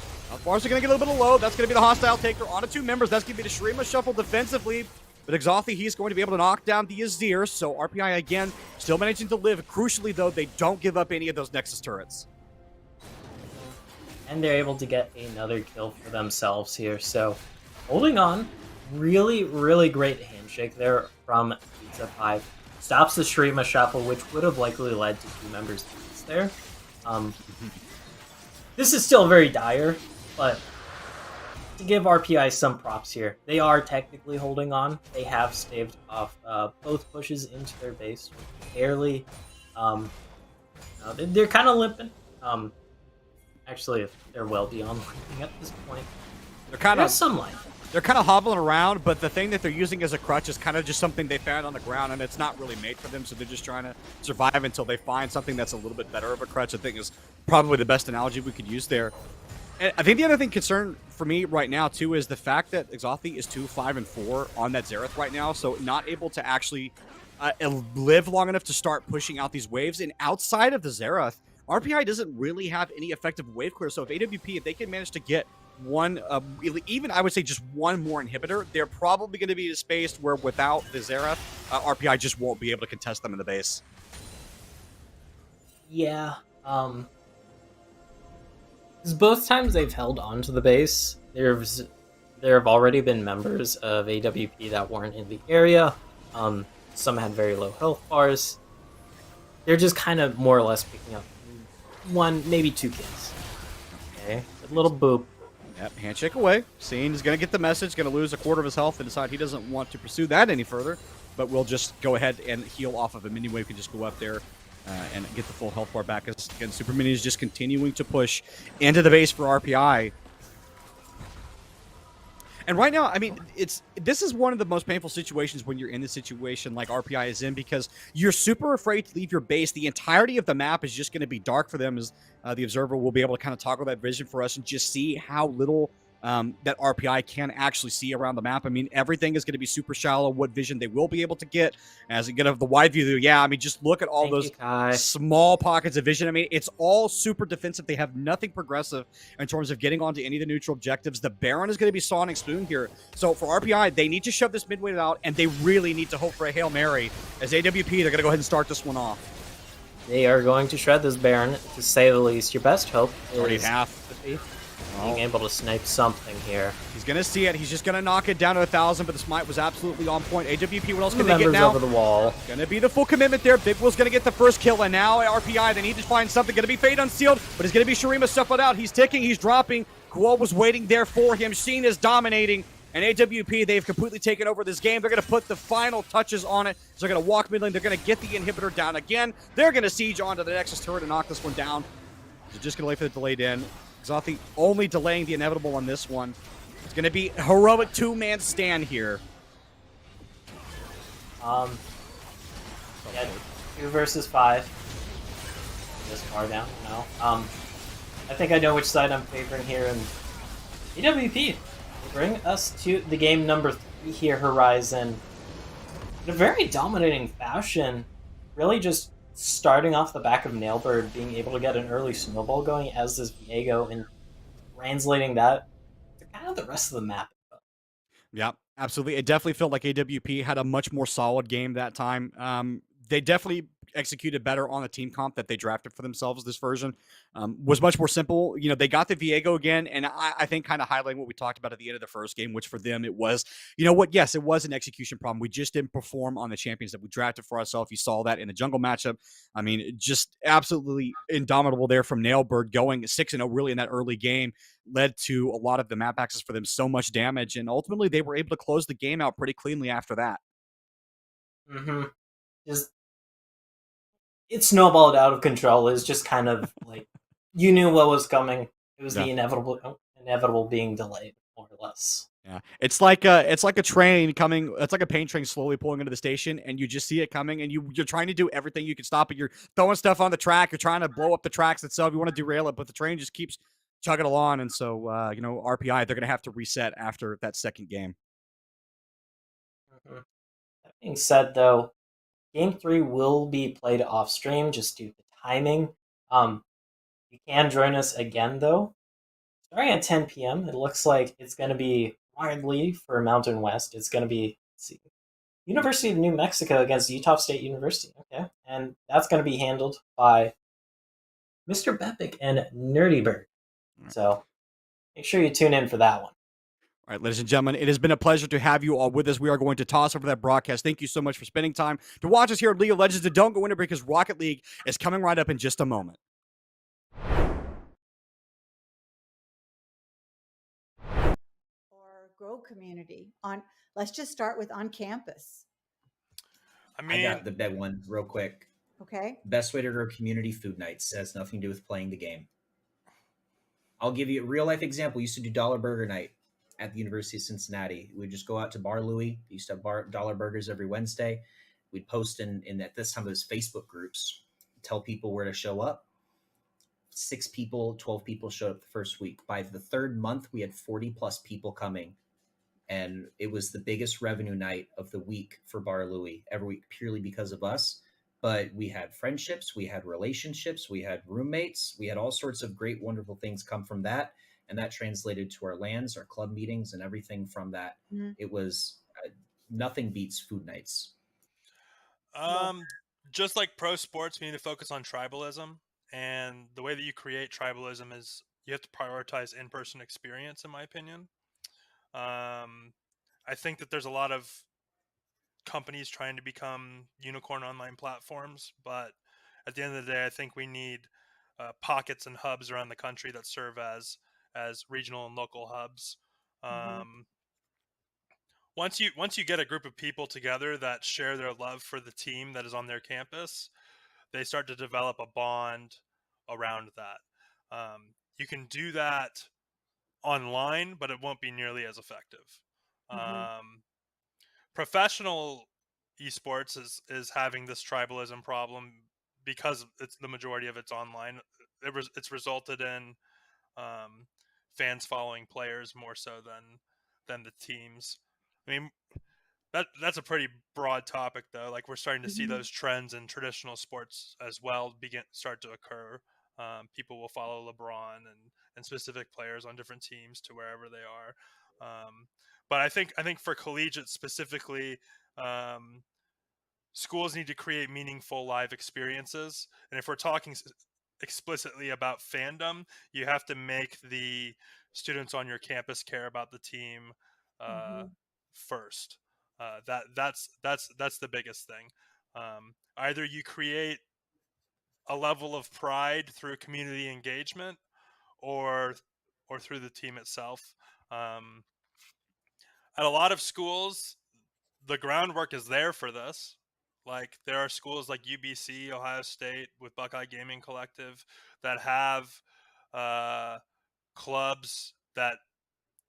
Bars are going to get a little bit low. That's going to be the hostile taker onto 2 members. That's going to be the Shurima shuffle defensively. But Exhausty, he's going to be able to knock down the Azir. So RPI, again, still managing to live. Crucially, though, they don't give up any of those Nexus turrets. And they're able to get another kill for themselves here. So holding on. Really, really great handshake there from Pizza Pie. Stops the Shurima shuffle, which would have likely led to 2 members there. This is still very dire, but to give RPI some props here, they are technically holding on. They have staved off both pushes into their base. Barely. They're kind of limping. Actually, they're well beyond limping at this point. They're kind of some life. They're kind of hobbling around, but the thing that they're using as a crutch is kind of just something they found on the ground, and it's not really made for them, so they're just trying to survive until they find something that's a little bit better of a crutch. I think is probably the best analogy we could use there. And I think the other thing concern for me right now, too, is the fact that Exhausty is 2, 5, and 4 on that Zareth right now, so not able to actually live long enough to start pushing out these waves. And outside of the Zareth, RPI doesn't really have any effective wave clear, so if AWP, if they can manage to get one, even I would say just one more inhibitor, they're probably going to be spaced where without the Zareth, RPI just won't be able to contest them in the base. Yeah, because both times they've held onto the base, there have already been members of AWP that weren't in the area. Some had very low health bars. They're just kind of more or less picking up 1, maybe 2 kills. Okay, a little boop. Yep, handshake away. Scene is going to get the message, going to lose a quarter of his health and decide he doesn't want to pursue that any further, but we'll just go ahead and heal off of him anyway. We can just go up there and get the full health bar back. As, again, Super Mini is just continuing to push into the base for RPI. And right now, I mean, this is one of the most painful situations when you're in the situation like RPI is in, because you're super afraid to leave your base. The entirety of the map is just going to be dark for them, as the observer will be able to kind of toggle that vision for us and just see how little that RPI can actually see around the map. I mean, everything is going to be super shallow, what vision they will be able to get. As you get of the wide view, yeah, I mean, just look at all those small pockets of vision. I mean, it's all super defensive. They have nothing progressive in terms of getting onto any of the neutral objectives. The Baron is going to be Sonic Spoon here. So for RPI, they need to shove this mid-wave out, and they really need to hope for a Hail Mary. As AWP, they're going to go ahead and start this one off. They are going to shred this Baron, to say the least. Your best hope is already half. Being able to snipe something here. He's going to see it. He's just going to knock it down to 1,000, but the smite was absolutely on point. AWP, what else can they get now? Over the wall. Going to be the full commitment there. Big Will's going to get the first kill, and now RPI, they need to find something. Going to be Fade Unsealed, but it's going to be Shurima shuffled out. He's ticking. He's dropping. Guo was waiting there for him. Sheen is dominating. And AWP, they've completely taken over this game. They're going to put the final touches on it. So they're going to walk mid lane. They're going to get the inhibitor down again. They're going to siege onto the Nexus turret and knock this one down. They're just going to wait for the delayed in. Xathi only delaying the inevitable on this one. It's going to be heroic two-man stand here. Yeah, 2 versus 5. This far down? No. I think I know which side I'm favoring here, and AWP bring us to the game number 3 here, Horizon. In a very dominating fashion, really just starting off the back of Nailbird, being able to get an early snowball going as this Viego, and translating that to kind of the rest of the map. Yeah, absolutely. It definitely felt like AWP had a much more solid game that time. They definitely executed better on the team comp that they drafted for themselves this version. Was much more simple. You know, they got the Viego again, and I think kind of highlighting what we talked about at the end of the first game, which for them it was, you know what, yes, it was an execution problem. We just didn't perform on the champions that we drafted for ourselves. You saw that in the jungle matchup. I mean, just absolutely indomitable there from Nailbird, going 6-0 really in that early game, led to a lot of the map access for them, so much damage, and ultimately they were able to close the game out pretty cleanly after that. Just it snowballed out of control. It's just kind of like you knew what was coming. It was the inevitable being delayed, more or less. Yeah, it's like a train coming. It's like a paint train slowly pulling into the station, and you just see it coming, and you're trying to do everything you can stop it. You're throwing stuff on the track. You're trying to blow up the tracks itself. You want to derail it, but the train just keeps chugging along, and so RPI, they're gonna have to reset after that second game. That being said, though, Game 3 will be played off stream just due to timing. You can join us again, though. Starting at 10 p.m., it looks like it's going to be widely for Mountain West. It's going to be, let's see, University of New Mexico against Utah State University. Okay. And that's going to be handled by Mr. Bepic and Nerdybird. So make sure you tune in for that one. All right, ladies and gentlemen, it has been a pleasure to have you all with us. We are going to toss over that broadcast. Thank you so much for spending time to watch us here at League of Legends. And don't go anywhere because Rocket League is coming right up in just a moment. Or grow community let's just start with on campus. I got the big one real quick. Okay. Best way to grow community: food nights. It has nothing to do with playing the game. I'll give you a real life example. We used to do dollar burger night at the University of Cincinnati. We'd just go out to Bar Louie. We used to have dollar burgers every Wednesday. We'd post in at this time it was Facebook groups, tell people where to show up. 6 people, 12 people showed up the first week. By the third month, we had 40 plus people coming. And it was the biggest revenue night of the week for Bar Louie every week, purely because of us. But we had friendships, we had relationships, we had roommates, we had all sorts of great, wonderful things come from that. And that translated to our LANs, our club meetings, and everything from that. Mm-hmm. It was nothing beats food nights. Just like pro sports, we need to focus on tribalism. And the way that you create tribalism is you have to prioritize in-person experience, in my opinion. I think that there's a lot of companies trying to become unicorn online platforms, but at the end of the day, I think we need pockets and hubs around the country that serve as regional and local hubs. Once you get a group of people together that share their love for the team that is on their campus, they start to develop a bond around that. You can do that online, but it won't be nearly as effective. Professional esports is having this tribalism problem because it's the majority of it's online. It's resulted in fans following players more so than the teams. I mean, that's a pretty broad topic, though. Like, we're starting to see those trends in traditional sports as well start to occur. People will follow LeBron and specific players on different teams to wherever they are. But I think for collegiate specifically, schools need to create meaningful live experiences. And if we're talking explicitly about fandom, you have to make the students on your campus care about the team first. That's the biggest thing. Either you create a level of pride through community engagement, or or through the team itself. At a lot of schools, the groundwork is there for this. Like there are schools like UBC, Ohio State, with Buckeye Gaming Collective that have clubs that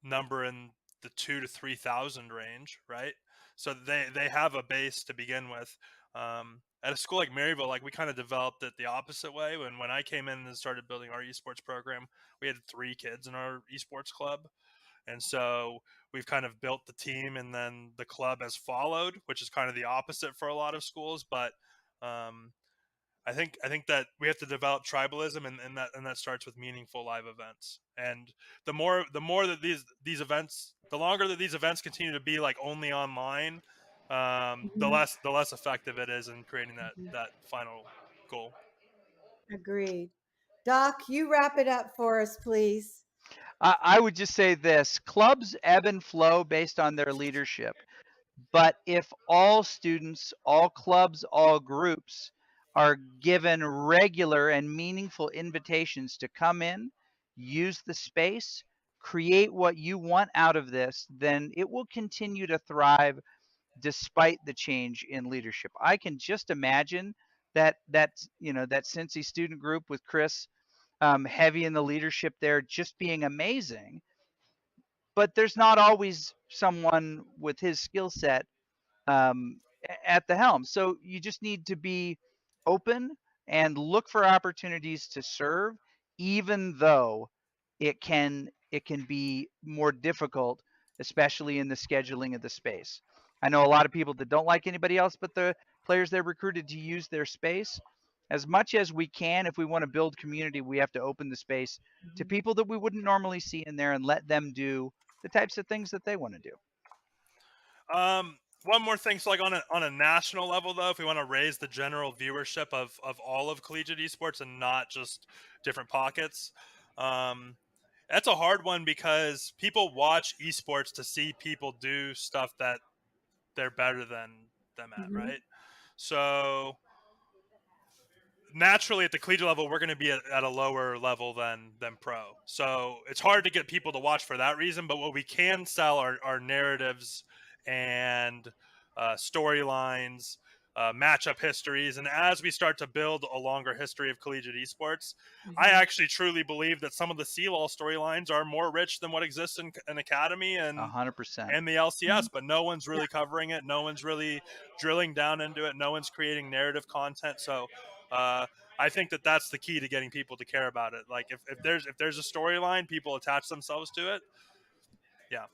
number in the 2 to 3,000 range, right? So they have a base to begin with. At a school like Maryville, like we kind of developed it the opposite way. When I came in and started building our esports program, we had 3 kids in our esports club, and so we've kind of built the team, and then the club has followed, which is kind of the opposite for a lot of schools. But um, I think that we have to develop tribalism, and that starts with meaningful live events. And the more that these events, the longer that these events continue to be like only online, the less effective it is in creating that final goal. Agreed. Doc, you wrap it up for us, please. I would just say this: clubs ebb and flow based on their leadership. But if all students, all clubs, all groups are given regular and meaningful invitations to come in, use the space, create what you want out of this, then it will continue to thrive despite the change in leadership. I can just imagine that that Cincy student group with Chris heavy in the leadership there just being amazing. But there's not always someone with his skill set um, at the helm. So you just need to be open and look for opportunities to serve, even though it can be more difficult, especially in the scheduling of the space. I know a lot of people that don't like anybody else but the players they recruited to use their space. As much as we can, if we want to build community, we have to open the space to people that we wouldn't normally see in there and let them do the types of things that they want to do. One more thing, so like on a national level though, if we want to raise the general viewership of all of collegiate esports and not just different pockets, that's a hard one because people watch esports to see people do stuff that they're better than them at, right? So naturally at the collegiate level we're going to be at a lower level than pro, so it's hard to get people to watch for that reason. But what we can sell are narratives and storylines, matchup histories, and as we start to build a longer history of collegiate esports, I actually truly believe that some of the CLOL storylines are more rich than what exists in Academy and 100%. and the LCS, but no one's really covering it. No one's really drilling down into it. No one's creating narrative content. So I think that that's the key to getting people to care about it. Like if there's a storyline, people attach themselves to it. Yeah.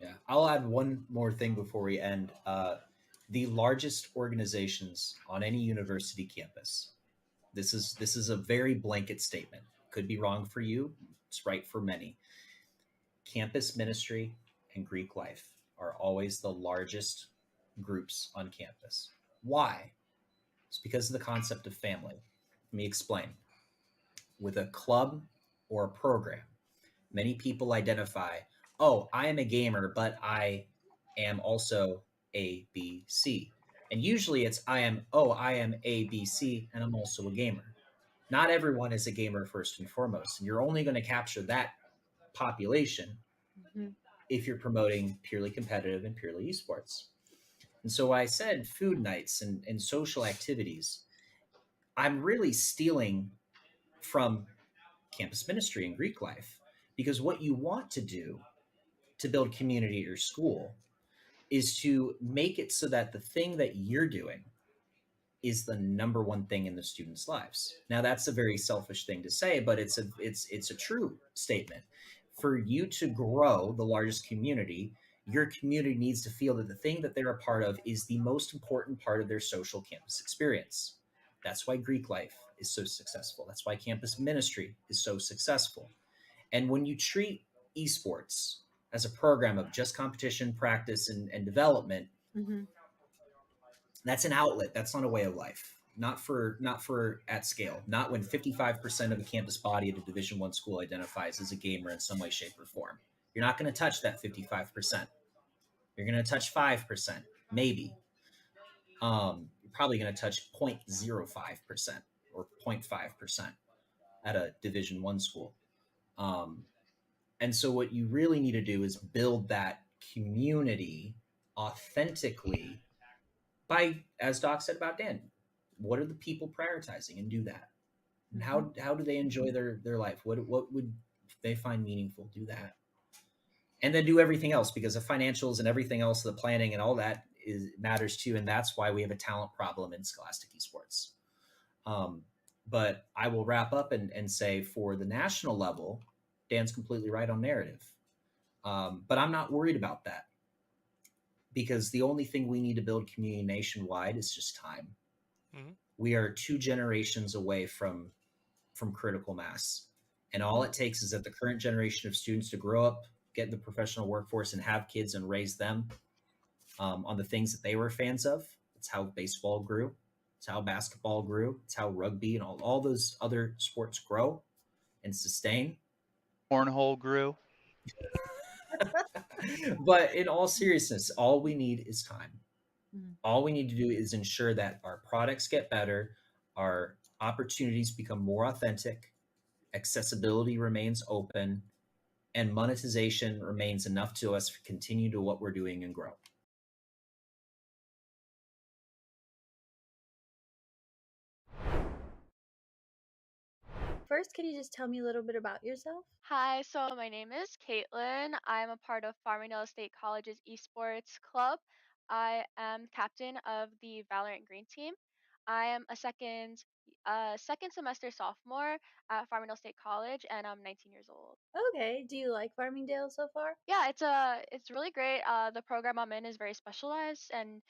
Yeah, I'll add one more thing before we end. The largest organizations on any university campus. This is a very blanket statement. Could be wrong for you. It's right for many. Campus ministry and Greek life are always the largest groups on campus. Why? It's because of the concept of family. Let me explain. With a club or a program, many people identify, oh, I am a gamer, but I am also A, B, C. And usually it's I am A, B, C, and I'm also a gamer. Not everyone is a gamer first and foremost. And you're only going to capture that population if you're promoting purely competitive and purely esports. And so I said food nights and social activities. I'm really stealing from campus ministry and Greek life, because what you want to do to build community at your school is to make it so that the thing that you're doing is the number one thing in the students' lives. Now that's a very selfish thing to say, but it's a true statement. For you to grow the largest community, your community needs to feel that the thing that they're a part of is the most important part of their social campus experience. That's why Greek life is so successful. That's why campus ministry is so successful. And when you treat esports as a program of just competition, practice, and development, that's an outlet. That's not a way of life. Not for at scale. Not when 55% of the campus body at a Division I school identifies as a gamer in some way, shape, or form. You're not going to touch that 55%. You're going to touch 5%, maybe. You're probably going to touch 0.05% or 0.5% at a Division I school. And so what you really need to do is build that community authentically by, as Doc said about Dan, what are the people prioritizing, and do that. And how do they enjoy their life? What would they find meaningful? Do that. And then do everything else, because the financials and everything else, the planning and all that matters too. And that's why we have a talent problem in Scholastic Esports. But I will wrap up and say, for the national level, Dan's completely right on narrative. But I'm not worried about that, because the only thing we need to build community nationwide is just time. Mm-hmm. We are 2 generations away from critical mass. And all it takes is that the current generation of students to grow up, get in the professional workforce, and have kids and raise them on the things that they were fans of. It's how baseball grew. It's how basketball grew. It's how rugby and all those other sports grow and sustain. Cornhole grew. But in all seriousness, all we need is time. Mhm. All we need to do is ensure that our products get better, our opportunities become more authentic, accessibility remains open, and monetization remains enough to us to continue to what we're doing and grow. First, can you just tell me a little bit about yourself? Hi, so my name is Caitlin. I'm a part of Farmingdale State College's esports club. I am captain of the Valorant Green team. I am a second semester sophomore at Farmingdale State College, and I'm 19 years old. Okay. Do you like Farmingdale so far? Yeah, it's really great. The program I'm in is very specialized, and